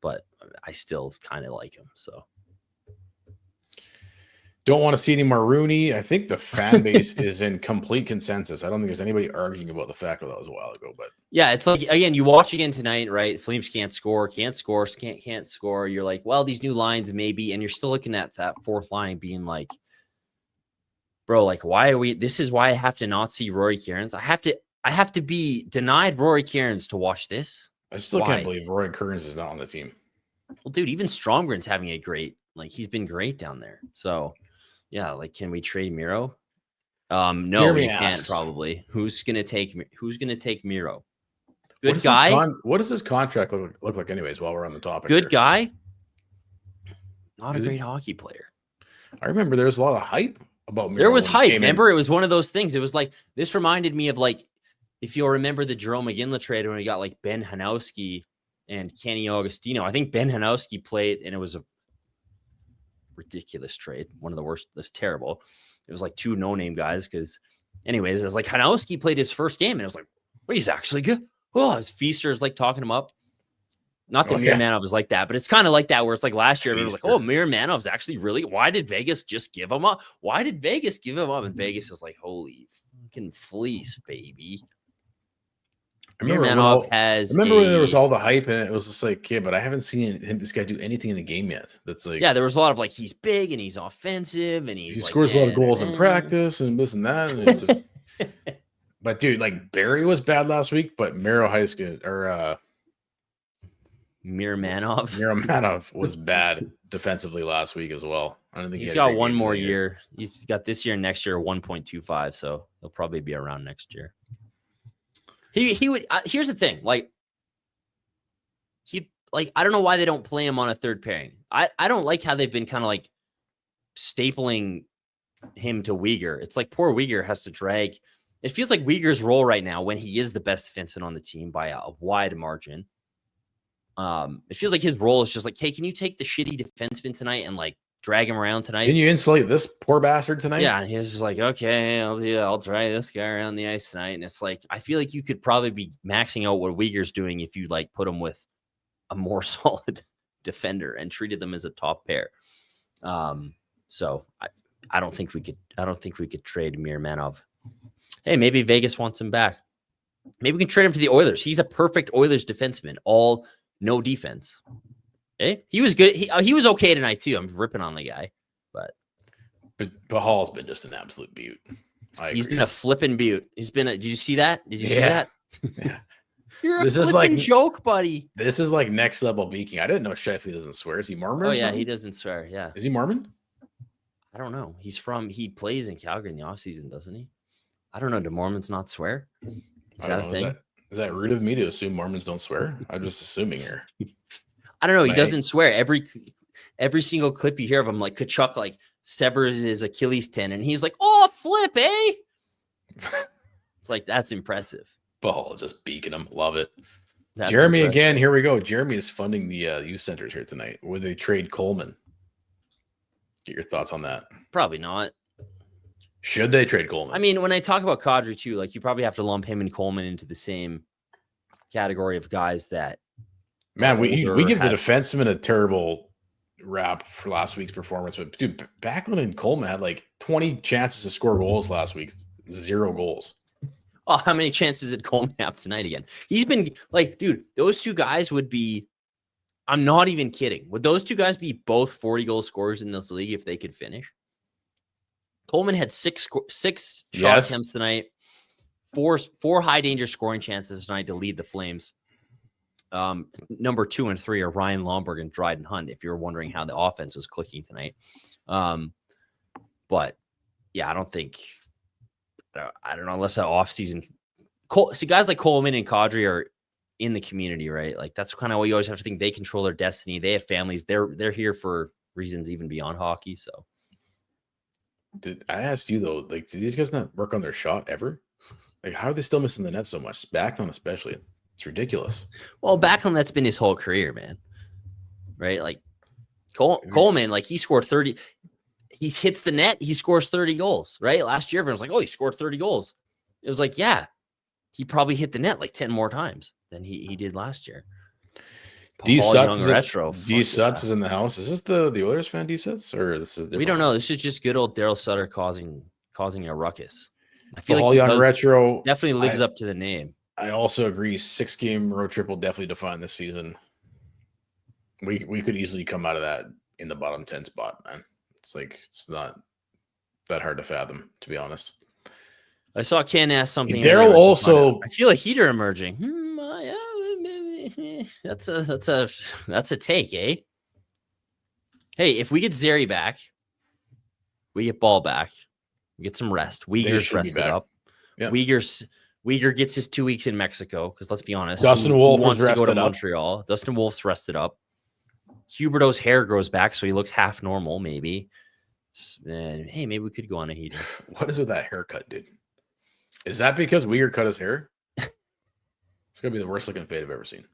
but I still kind of like him. So don't want to see any more Rooney. I think the fan base is in complete consensus. I don't think there's anybody arguing about the fact that was a while ago, but Yeah, it's like, again, you watch again tonight, right? Flames can't score. You're like, well, these new lines maybe, and you're still looking at that fourth line being like, bro, like, why are we? This is why I have to not see Rory Cairns. I have to be denied Rory Cairns to watch this. I still can't believe Rory Kearns is not on the team. Well, dude, even Stromgren's having a great, like, he's been great down there. So, yeah, like, can we trade Miro? No, Jeremy we can't asks, probably. Who's gonna take Miro? Good guy. What does his contract look like, anyways? While we're on the topic, Good guy. Not a great hockey player. I remember there was a lot of hype about Miro. There was hype. Remember, it was one of those things. It was like, this reminded me of, like, if you'll remember the Jerome McGinley trade when we got like Ben Hanowski and Kenny Augustino. I think Ben Hanowski played, and it was a ridiculous trade. One of the worst. It was terrible. It was like two no-name guys. Because, anyways, it was like Hanowski played his first game, and it was like, well, he's actually good. Well, his Feaster's like talking him up. Not that Miromanov was like that, but it's kind of like that where it's like last year, it was like, oh, Miromanov's actually really. Why did Vegas just give him up? Why did Vegas give him up? And Vegas is like, holy fucking fleece, baby. I remember when there was all the hype, and it was just like, yeah, but I haven't seen this guy do anything in the game yet. That's like, yeah, there was a lot of like, he's big and he's offensive and he scores a lot of goals in practice and this and that. And just, but dude, like Barry was bad last week, but Miromanov was bad defensively last week as well. I don't think he's got one more year. He's got this year and next year 1.25, so he'll probably be around next year. He would. Here's the thing, like I don't know why they don't play him on a third pairing. I don't like how they've been kind of like stapling him to Weegar. It's like poor Weegar has to drag. It feels like Weegar's role right now, when he is the best defenseman on the team by a wide margin. It feels like his role is just like, hey, can you take the shitty defenseman tonight and like drag him around tonight? Can you insulate this poor bastard tonight? Yeah, and he's just like, okay, I'll try this guy around the ice tonight. And it's like, I feel like you could probably be maxing out what Weegar's doing if you like put him with a more solid defender and treated them as a top pair. So I don't think we could trade Miromanov. Hey, maybe Vegas wants him back. Maybe we can trade him to the Oilers. He's a perfect Oilers defenseman. All no defense. Okay, he was good. He was okay tonight too. I'm ripping on the guy, but Hall's been just an absolute beaut. He's been a flipping beaut. Did you see that? Did you see that? Yeah. You're this a flipping joke, buddy. This is like next level beaking. I didn't know Sheffley doesn't swear. Is he Mormon? Oh yeah, he doesn't swear. Yeah. Is he Mormon? I don't know. He plays in Calgary in the offseason, doesn't he? I don't know. Do Mormons not swear? Is that a thing? Is that rude of me to assume Mormons don't swear? I'm just assuming here. I don't know. He doesn't swear. Every single clip you hear of him, like Kachuk, like severs his Achilles tendon, and he's like, "Oh, flip, eh?" It's like, that's impressive. Ball just beaking him. Love it. Jeremy impressive. Again. Here we go. Jeremy is funding the youth centers here tonight. Would they trade Coleman? Get your thoughts on that. Probably not. Should they trade Coleman? I mean, when I talk about Kadri too, like you probably have to lump him and Coleman into the same category of guys that. Man, we give the defenseman a terrible rap for last week's performance, but dude, Backlund and Coleman had like 20 chances to score goals last week, 0 goals. Oh, how many chances did Coleman have tonight again? He's been like, dude, those two guys would be. I'm not even kidding. Would those two guys be both 40 goal scorers in this league if they could finish? Coleman had six shot attempts tonight, four high danger scoring chances tonight to lead the Flames. Number 2 and 3 are Ryan Lomberg and Dryden Hunt, if you're wondering how the offense was clicking tonight. But yeah, I don't know, unless an offseason. See, guys like Coleman and Kadri are in the community, right? Like that's kind of what you always have to think. They control their destiny. They have families. They're here for reasons even beyond hockey. So, did I asked you though, like, do these guys not work on their shot ever? Like, how are they still missing the net so much? Backlund especially. It's ridiculous. Well, Backlund, that's been his whole career, man. Right? Like Coleman, like he scored 30. He hits the net. He scores 30 goals, right? Last year, everyone was like, oh, he scored 30 goals. It was like, yeah, he probably hit the net like 10 more times than he did last year. D Suts is in the house. Is this the Oilers fan D Suts, or this is? We don't know. This is just good old Daryl Sutter causing a ruckus. I feel like Young Retro definitely lives up to the name. I also agree. 6-game road trip will definitely define this season. We could easily come out of that in the bottom 10 spot, man. It's not that hard to fathom, to be honest. I saw Ken ask something. Daryl also. I feel a heater emerging. That's a take, eh? Hey, if we get Zeri back, we get Ball back, we get some rest. Uyghur's rested up. Yep. Uyghur gets his 2 weeks in Mexico because let's be honest, Dustin Wolf wants to go to up. Montreal. Dustin Wolf's rested up. Huberto's hair grows back, so he looks half normal. Maybe. Hey, maybe we could go on a heater. What is with that haircut, dude? Is that because Uyghur cut his hair? It's gonna be the worst looking fade I've ever seen.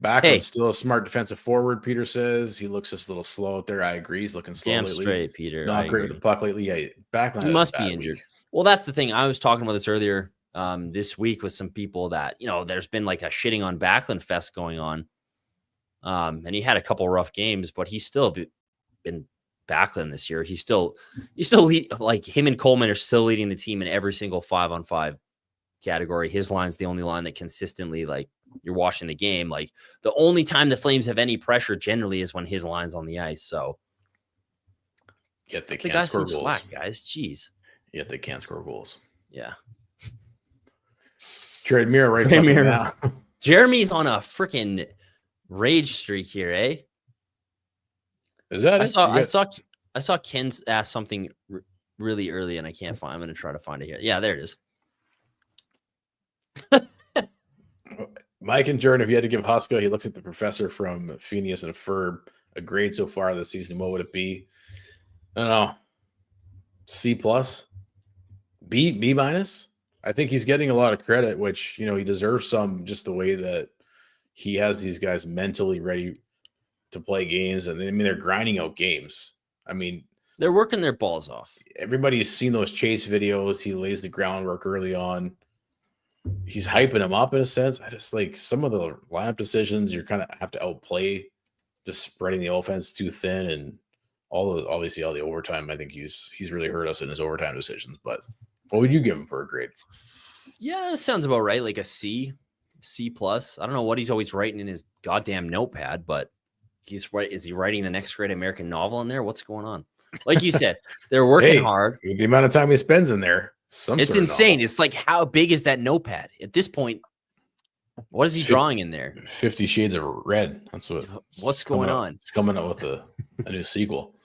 Backlund, still a smart defensive forward. Peter says he looks just a little slow out there. I agree. He's looking slow lately. Straight, Peter. Not great with the puck lately. Yeah, Backlund. He must be injured. Well, that's the thing. I was talking about this earlier this week with some people that there's been like a shitting on Backlund fest going on. And he had a couple rough games, but he's still been Backlund this year. He's still like him and Coleman are still leading the team in every single 5-on-5 category. His line's the only line that consistently, like, you're watching the game. Like, the only time the Flames have any pressure generally is when his line's on the ice. So yet they can't score goals. Slack, guys. Jeez. Yet they can't score goals. Yeah. Jared Mira right now. Jeremy's on a freaking rage streak here, eh? Is that I saw Ken ask something really early, and I can't find. I'm going to try to find it here. Yeah, there it is. Mike and Jordan, if you had to give Huska, he looks at the professor from Phineas and Ferb, a grade so far this season, what would it be? I don't know. C+? B minus? I think he's getting a lot of credit, which, he deserves some, just the way that he has these guys mentally ready to play games. And they're grinding out games. They're working their balls off. Everybody's seen those chase videos. He lays the groundwork early on. He's hyping him up in a sense. I just like some of the lineup decisions. You're kind of have to outplay, just spreading the offense too thin, and all the overtime. I think he's really hurt us in his overtime decisions. But what would you give him for a grade? Yeah, that sounds about right. Like a C+. I don't know what he's always writing in his goddamn notepad, but he's right. Is he writing the next great American novel in there? What's going on? Like you said, they're working hard. The amount of time he spends in there. It's insane. It's like, how big is that notepad at this point? What is he drawing in there? 50 Shades of Red. That's what's going on. He's coming up with a new sequel.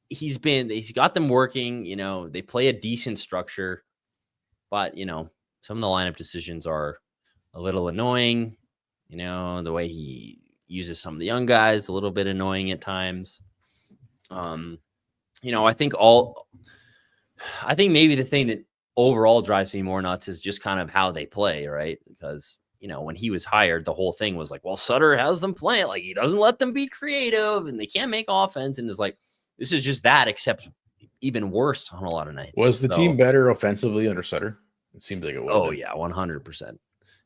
He's got them working. They play a decent structure, but some of the lineup decisions are a little annoying. The way he uses some of the young guys, a little bit annoying at times. I think maybe the thing that overall drives me more nuts is just kind of how they play, right? Because, when he was hired, the whole thing was like, well, Sutter has them playing. Like, he doesn't let them be creative and they can't make offense. And it's like, this is just that, except even worse on a lot of nights. Was the team better offensively under Sutter? It seems like it was. Oh, yeah, 100%.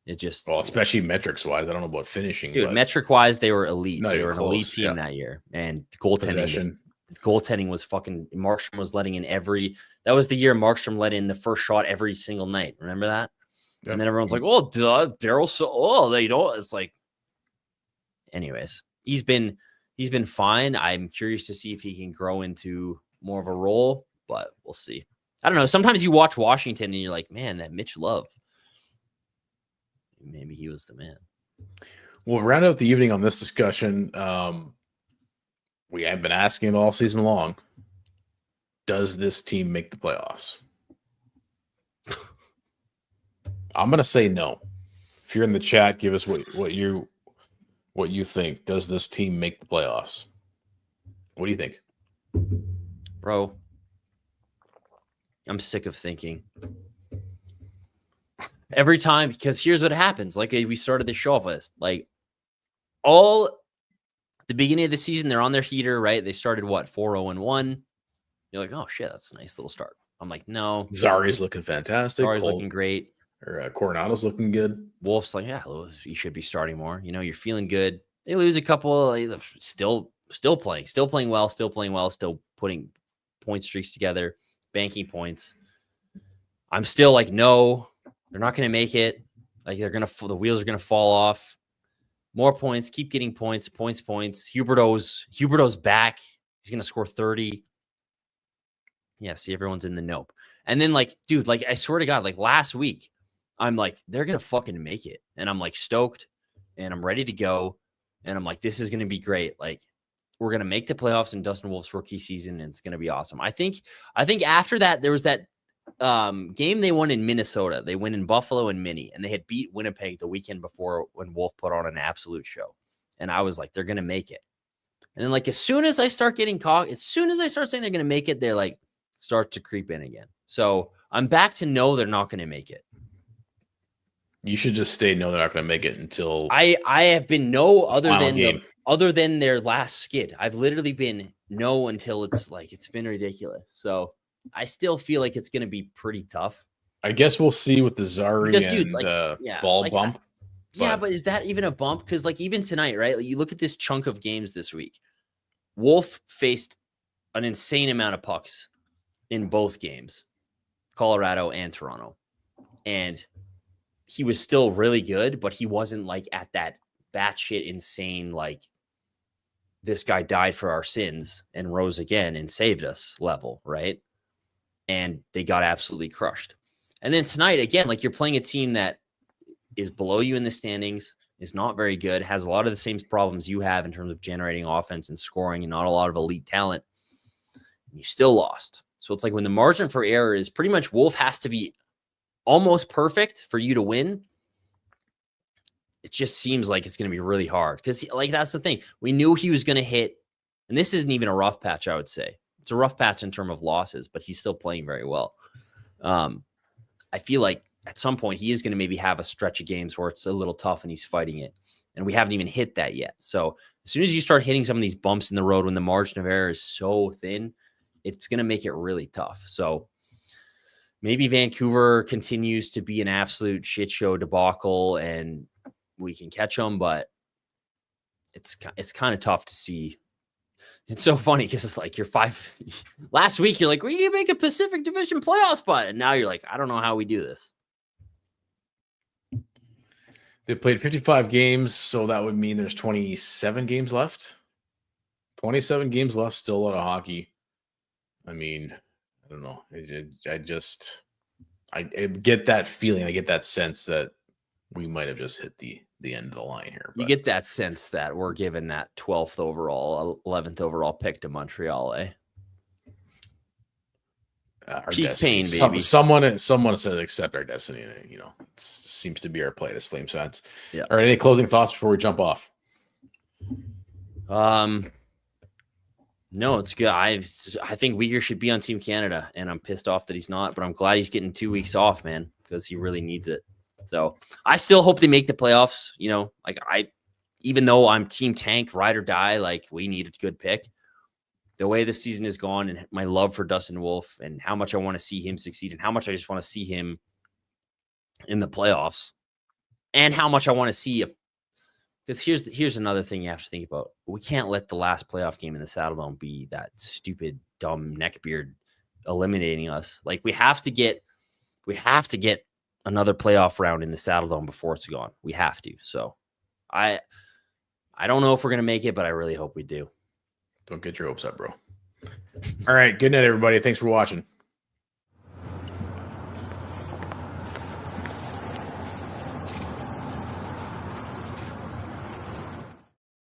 It just... Well, especially metrics-wise. I don't know about finishing. Dude, metric-wise, they were elite. They were an elite team that year. And goaltending... Goaltending was fucking... Markstrom was letting in every... That was the year Markstrom let in the first shot every single night. Remember that? Yep. And then everyone's like, oh, Daryl, they don't... It's like... Anyways, he's been fine. I'm curious to see if he can grow into more of a role, but we'll see. I don't know. Sometimes you watch Washington and you're like, man, that Mitch Love. Maybe he was the man. We'll round out the evening on this discussion. We have been asking all season long, does this team make the playoffs? I'm going to say no. If you're in the chat, give us what you think. Does this team make the playoffs? What do you think? Bro, I'm sick of thinking. Every time, because here's what happens. Like we started the show off with, like all the beginning of the season, they're on their heater, right? They started 4-0-1. You're like, oh shit, that's a nice little start. I'm like, no. Zari's looking fantastic. Zari's looking great. Or Coronado's looking good. Wolf's like, yeah, you should be starting more. You're feeling good. They lose a couple, still playing well, still putting point streaks together, banking points. I'm still like, no, they're not going to make it. Like the wheels are gonna fall off. More points, keep getting points. Huberto's back. He's gonna score 30. Yeah, see, everyone's in the nope. And then, like, dude, like, I swear to God, like last week, I'm like, they're gonna fucking make it. And I'm like stoked and I'm ready to go. And I'm like, this is gonna be great. Like, we're gonna make the playoffs in Dustin Wolf's rookie season, and it's gonna be awesome. I think after that, there was that game they won in Minnesota. They win in Buffalo and Minnie, and they had beat Winnipeg the weekend before when Wolf put on an absolute show. And I was like, they're gonna make it. And then, like, as soon as I start saying they're gonna make it, they're like start to creep in again. So I'm back to no, they're not gonna make it. You should just stay no, they're not gonna make it until I have been no other than their last skid. I've literally been no until it's been ridiculous. So I still feel like it's going to be pretty tough. I guess we'll see with the Zari ball bump. But is that even a bump? Because, like, even tonight, right? Like, you look at this chunk of games this week. Wolf faced an insane amount of pucks in both games, Colorado and Toronto. And he was still really good, but he wasn't like at that batshit insane, like, this guy died for our sins and rose again and saved us level, right? And they got absolutely crushed. And then tonight, again, like, you're playing a team that is below you in the standings, is not very good, has a lot of the same problems you have in terms of generating offense and scoring and not a lot of elite talent. And you still lost. So it's like when the margin for error is pretty much Wolf has to be almost perfect for you to win. It just seems like it's going to be really hard because, like, that's the thing. We knew he was going to hit, and this isn't even a rough patch, I would say. It's a rough patch in terms of losses, but he's still playing very well. I feel like at some point he is going to maybe have a stretch of games where it's a little tough and he's fighting it, and we haven't even hit that yet. So as soon as you start hitting some of these bumps in the road when the margin of error is so thin, it's going to make it really tough. So maybe Vancouver continues to be an absolute shit show debacle and we can catch them, but it's kind of tough to see. It's so funny because it's like last week you're like, we can make a Pacific Division playoff spot, and now you're like, I don't know how we do this. They played 55 games, so that would mean there's 27 games left. 27 games left, still a lot of hockey. I mean, I don't know. I get that feeling. I get that sense that we might have just hit the end of the line here. You get that sense that we're given that 12th overall, 11th overall pick to Montreal, eh? Peak destiny. Pain, baby. Someone said accept our destiny. You know, it seems to be our play as Flames fans. Yeah. All right, any closing thoughts before we jump off? No, it's good. I think Uyghur should be on Team Canada, and I'm pissed off that he's not, but I'm glad he's getting 2 weeks off, man, because he really needs it. So I still hope they make the playoffs. You know, like, even though I'm Team Tank, ride or die, like, we need a good pick. The way the season has gone and my love for Dustin Wolf and how much I want to see him succeed and how much I just want to see him in the playoffs and how much I want to see because here's another thing you have to think about. We can't let the last playoff game in the Saddledome be that stupid, dumb neckbeard eliminating us. Like, we have to get another playoff round in the Saddledome before it's gone. We have to. So I don't know if we're going to make it, but I really hope we do. Don't get your hopes up, bro. All right. Good night, everybody. Thanks for watching.